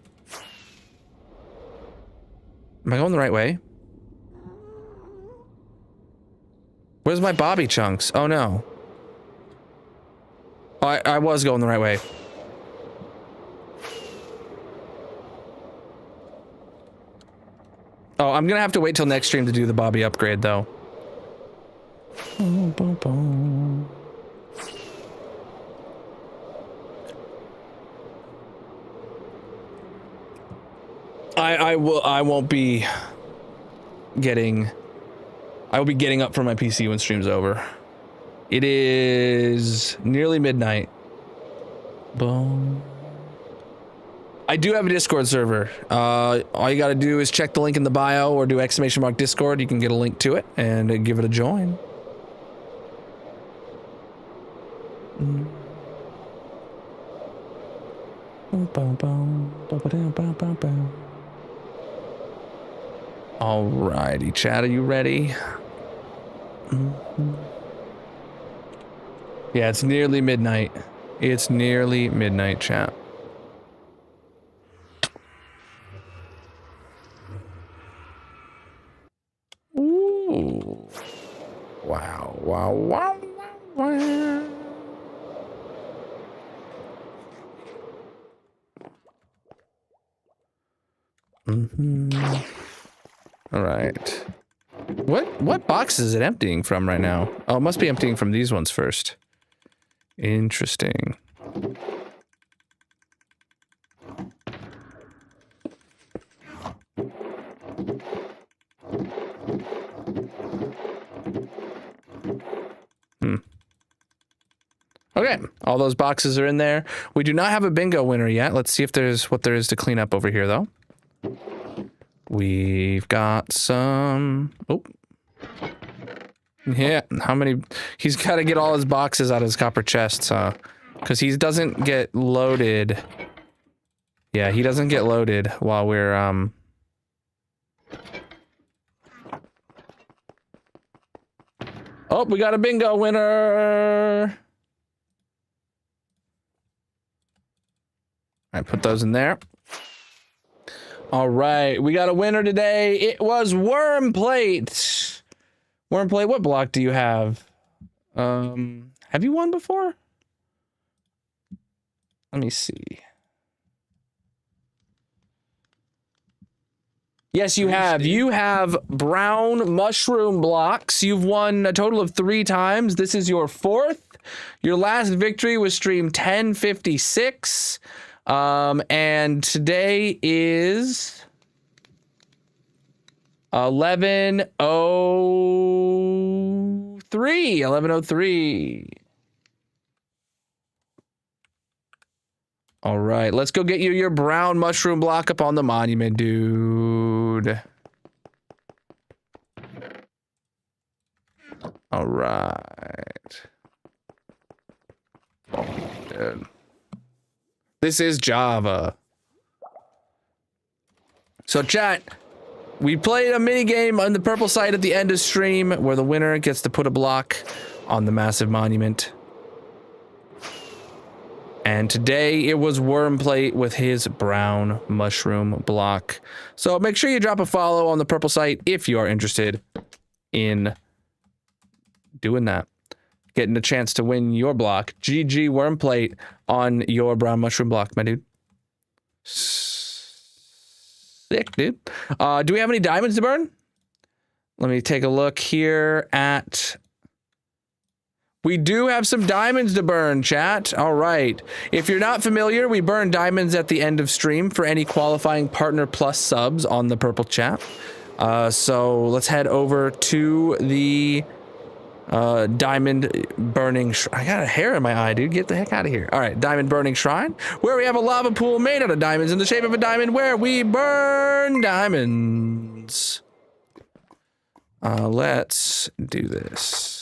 Am I going the right way? Where's my Bobby chunks? Oh no. Oh, I was going the right way. Oh, I'm gonna have to wait till next stream to do the Bobby upgrade, though. I will be getting up from my PC when stream's over. It is nearly midnight. Boom. I do have a Discord server. All you gotta do is check the link in the bio or do !Discord. You can get a link to it and give it a join. Alrighty, chat, are you ready? Yeah, it's nearly midnight. It's nearly midnight, chat. Ooh. Wow, wow, wow, wow, wow. All right. What box is it emptying from right now? Oh, it must be emptying from these ones first. Interesting. Okay, all those boxes are in there. We do not have a bingo winner yet. Let's see if there's what there is to clean up over here, though. We've got some... Oh. Yeah, how many... He's got to get all his boxes out of his copper chests, huh? Because he doesn't get loaded. Yeah, he doesn't get loaded while we're, Oh, we got a bingo winner! I put those in there. All right, we got a winner today. It was Worm Plate. Worm Plate, what block do you have? Have you won before? Let me see. Yes, you have. You have brown mushroom blocks. You've won a total of 3 times. This is your 4th. Your last victory was stream 1056. And today is 11:03. 11:03. All right, let's go get you your brown mushroom block up on the monument, dude. All right. Oh, dude. This is Java. So chat, we played a mini game on the purple site at the end of stream where the winner gets to put a block on the massive monument. And today it was Worm Plate with his brown mushroom block. So make sure you drop a follow on the purple site if you are interested in doing that. Getting a chance to win your block. GG Worm Plate on your brown mushroom block, my dude. Sick, dude. Do we have any diamonds to burn? Let me take a look here at... We do have some diamonds to burn, chat. All right. If you're not familiar, we burn diamonds at the end of stream for any qualifying Partner Plus subs on the purple chat. So let's head over to the diamond burning... I got a hair in my eye, dude. Get the heck out of here. All right. Diamond burning shrine, where we have a lava pool made out of diamonds in the shape of a diamond where we burn diamonds. Let's do this.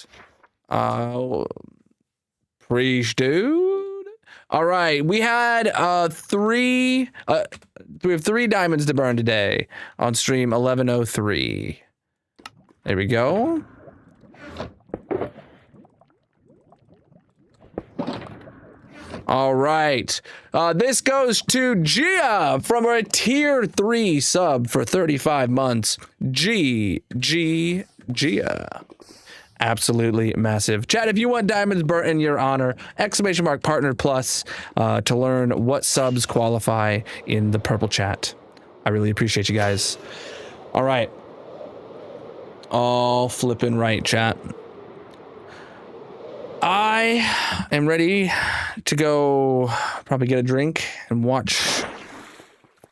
Preach, dude. All right, we had we have 3 diamonds to burn today on stream 11:03. There we go. All right, this goes to Gia from a tier 3 sub for 35 months. Gia. Absolutely massive. Chat, if you want diamonds burnt in your honor, ! Partner Plus to learn what subs qualify in the purple chat. I really appreciate you guys. All right. All flipping right, chat. I am ready to go probably get a drink and watch a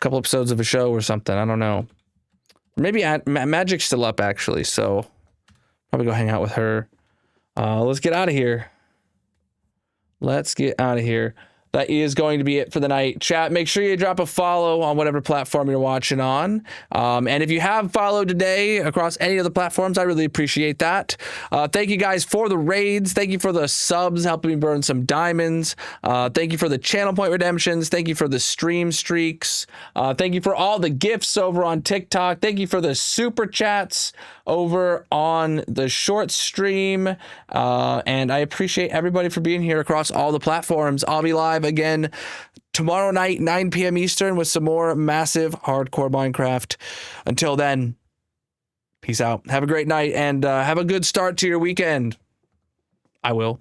couple episodes of a show or something. I don't know. Maybe Magic's still up, actually, so... Probably go hang out with her. Let's get out of here. Let's get out of here. That is going to be it for the night. Chat, make sure you drop a follow on whatever platform you're watching on. And if you have followed today across any of the platforms, I really appreciate that. Thank you guys for the raids. Thank you for the subs, helping me burn some diamonds. Thank you for the channel point redemptions. Thank you for the stream streaks. Thank you for all the gifts over on TikTok. Thank you for the super chats over on the short stream. And I appreciate everybody for being here across all the platforms. I'll be live again tomorrow night, 9 p.m. Eastern, with some more massive hardcore Minecraft. Until then, peace out. Have a great night and have a good start to your weekend. I will.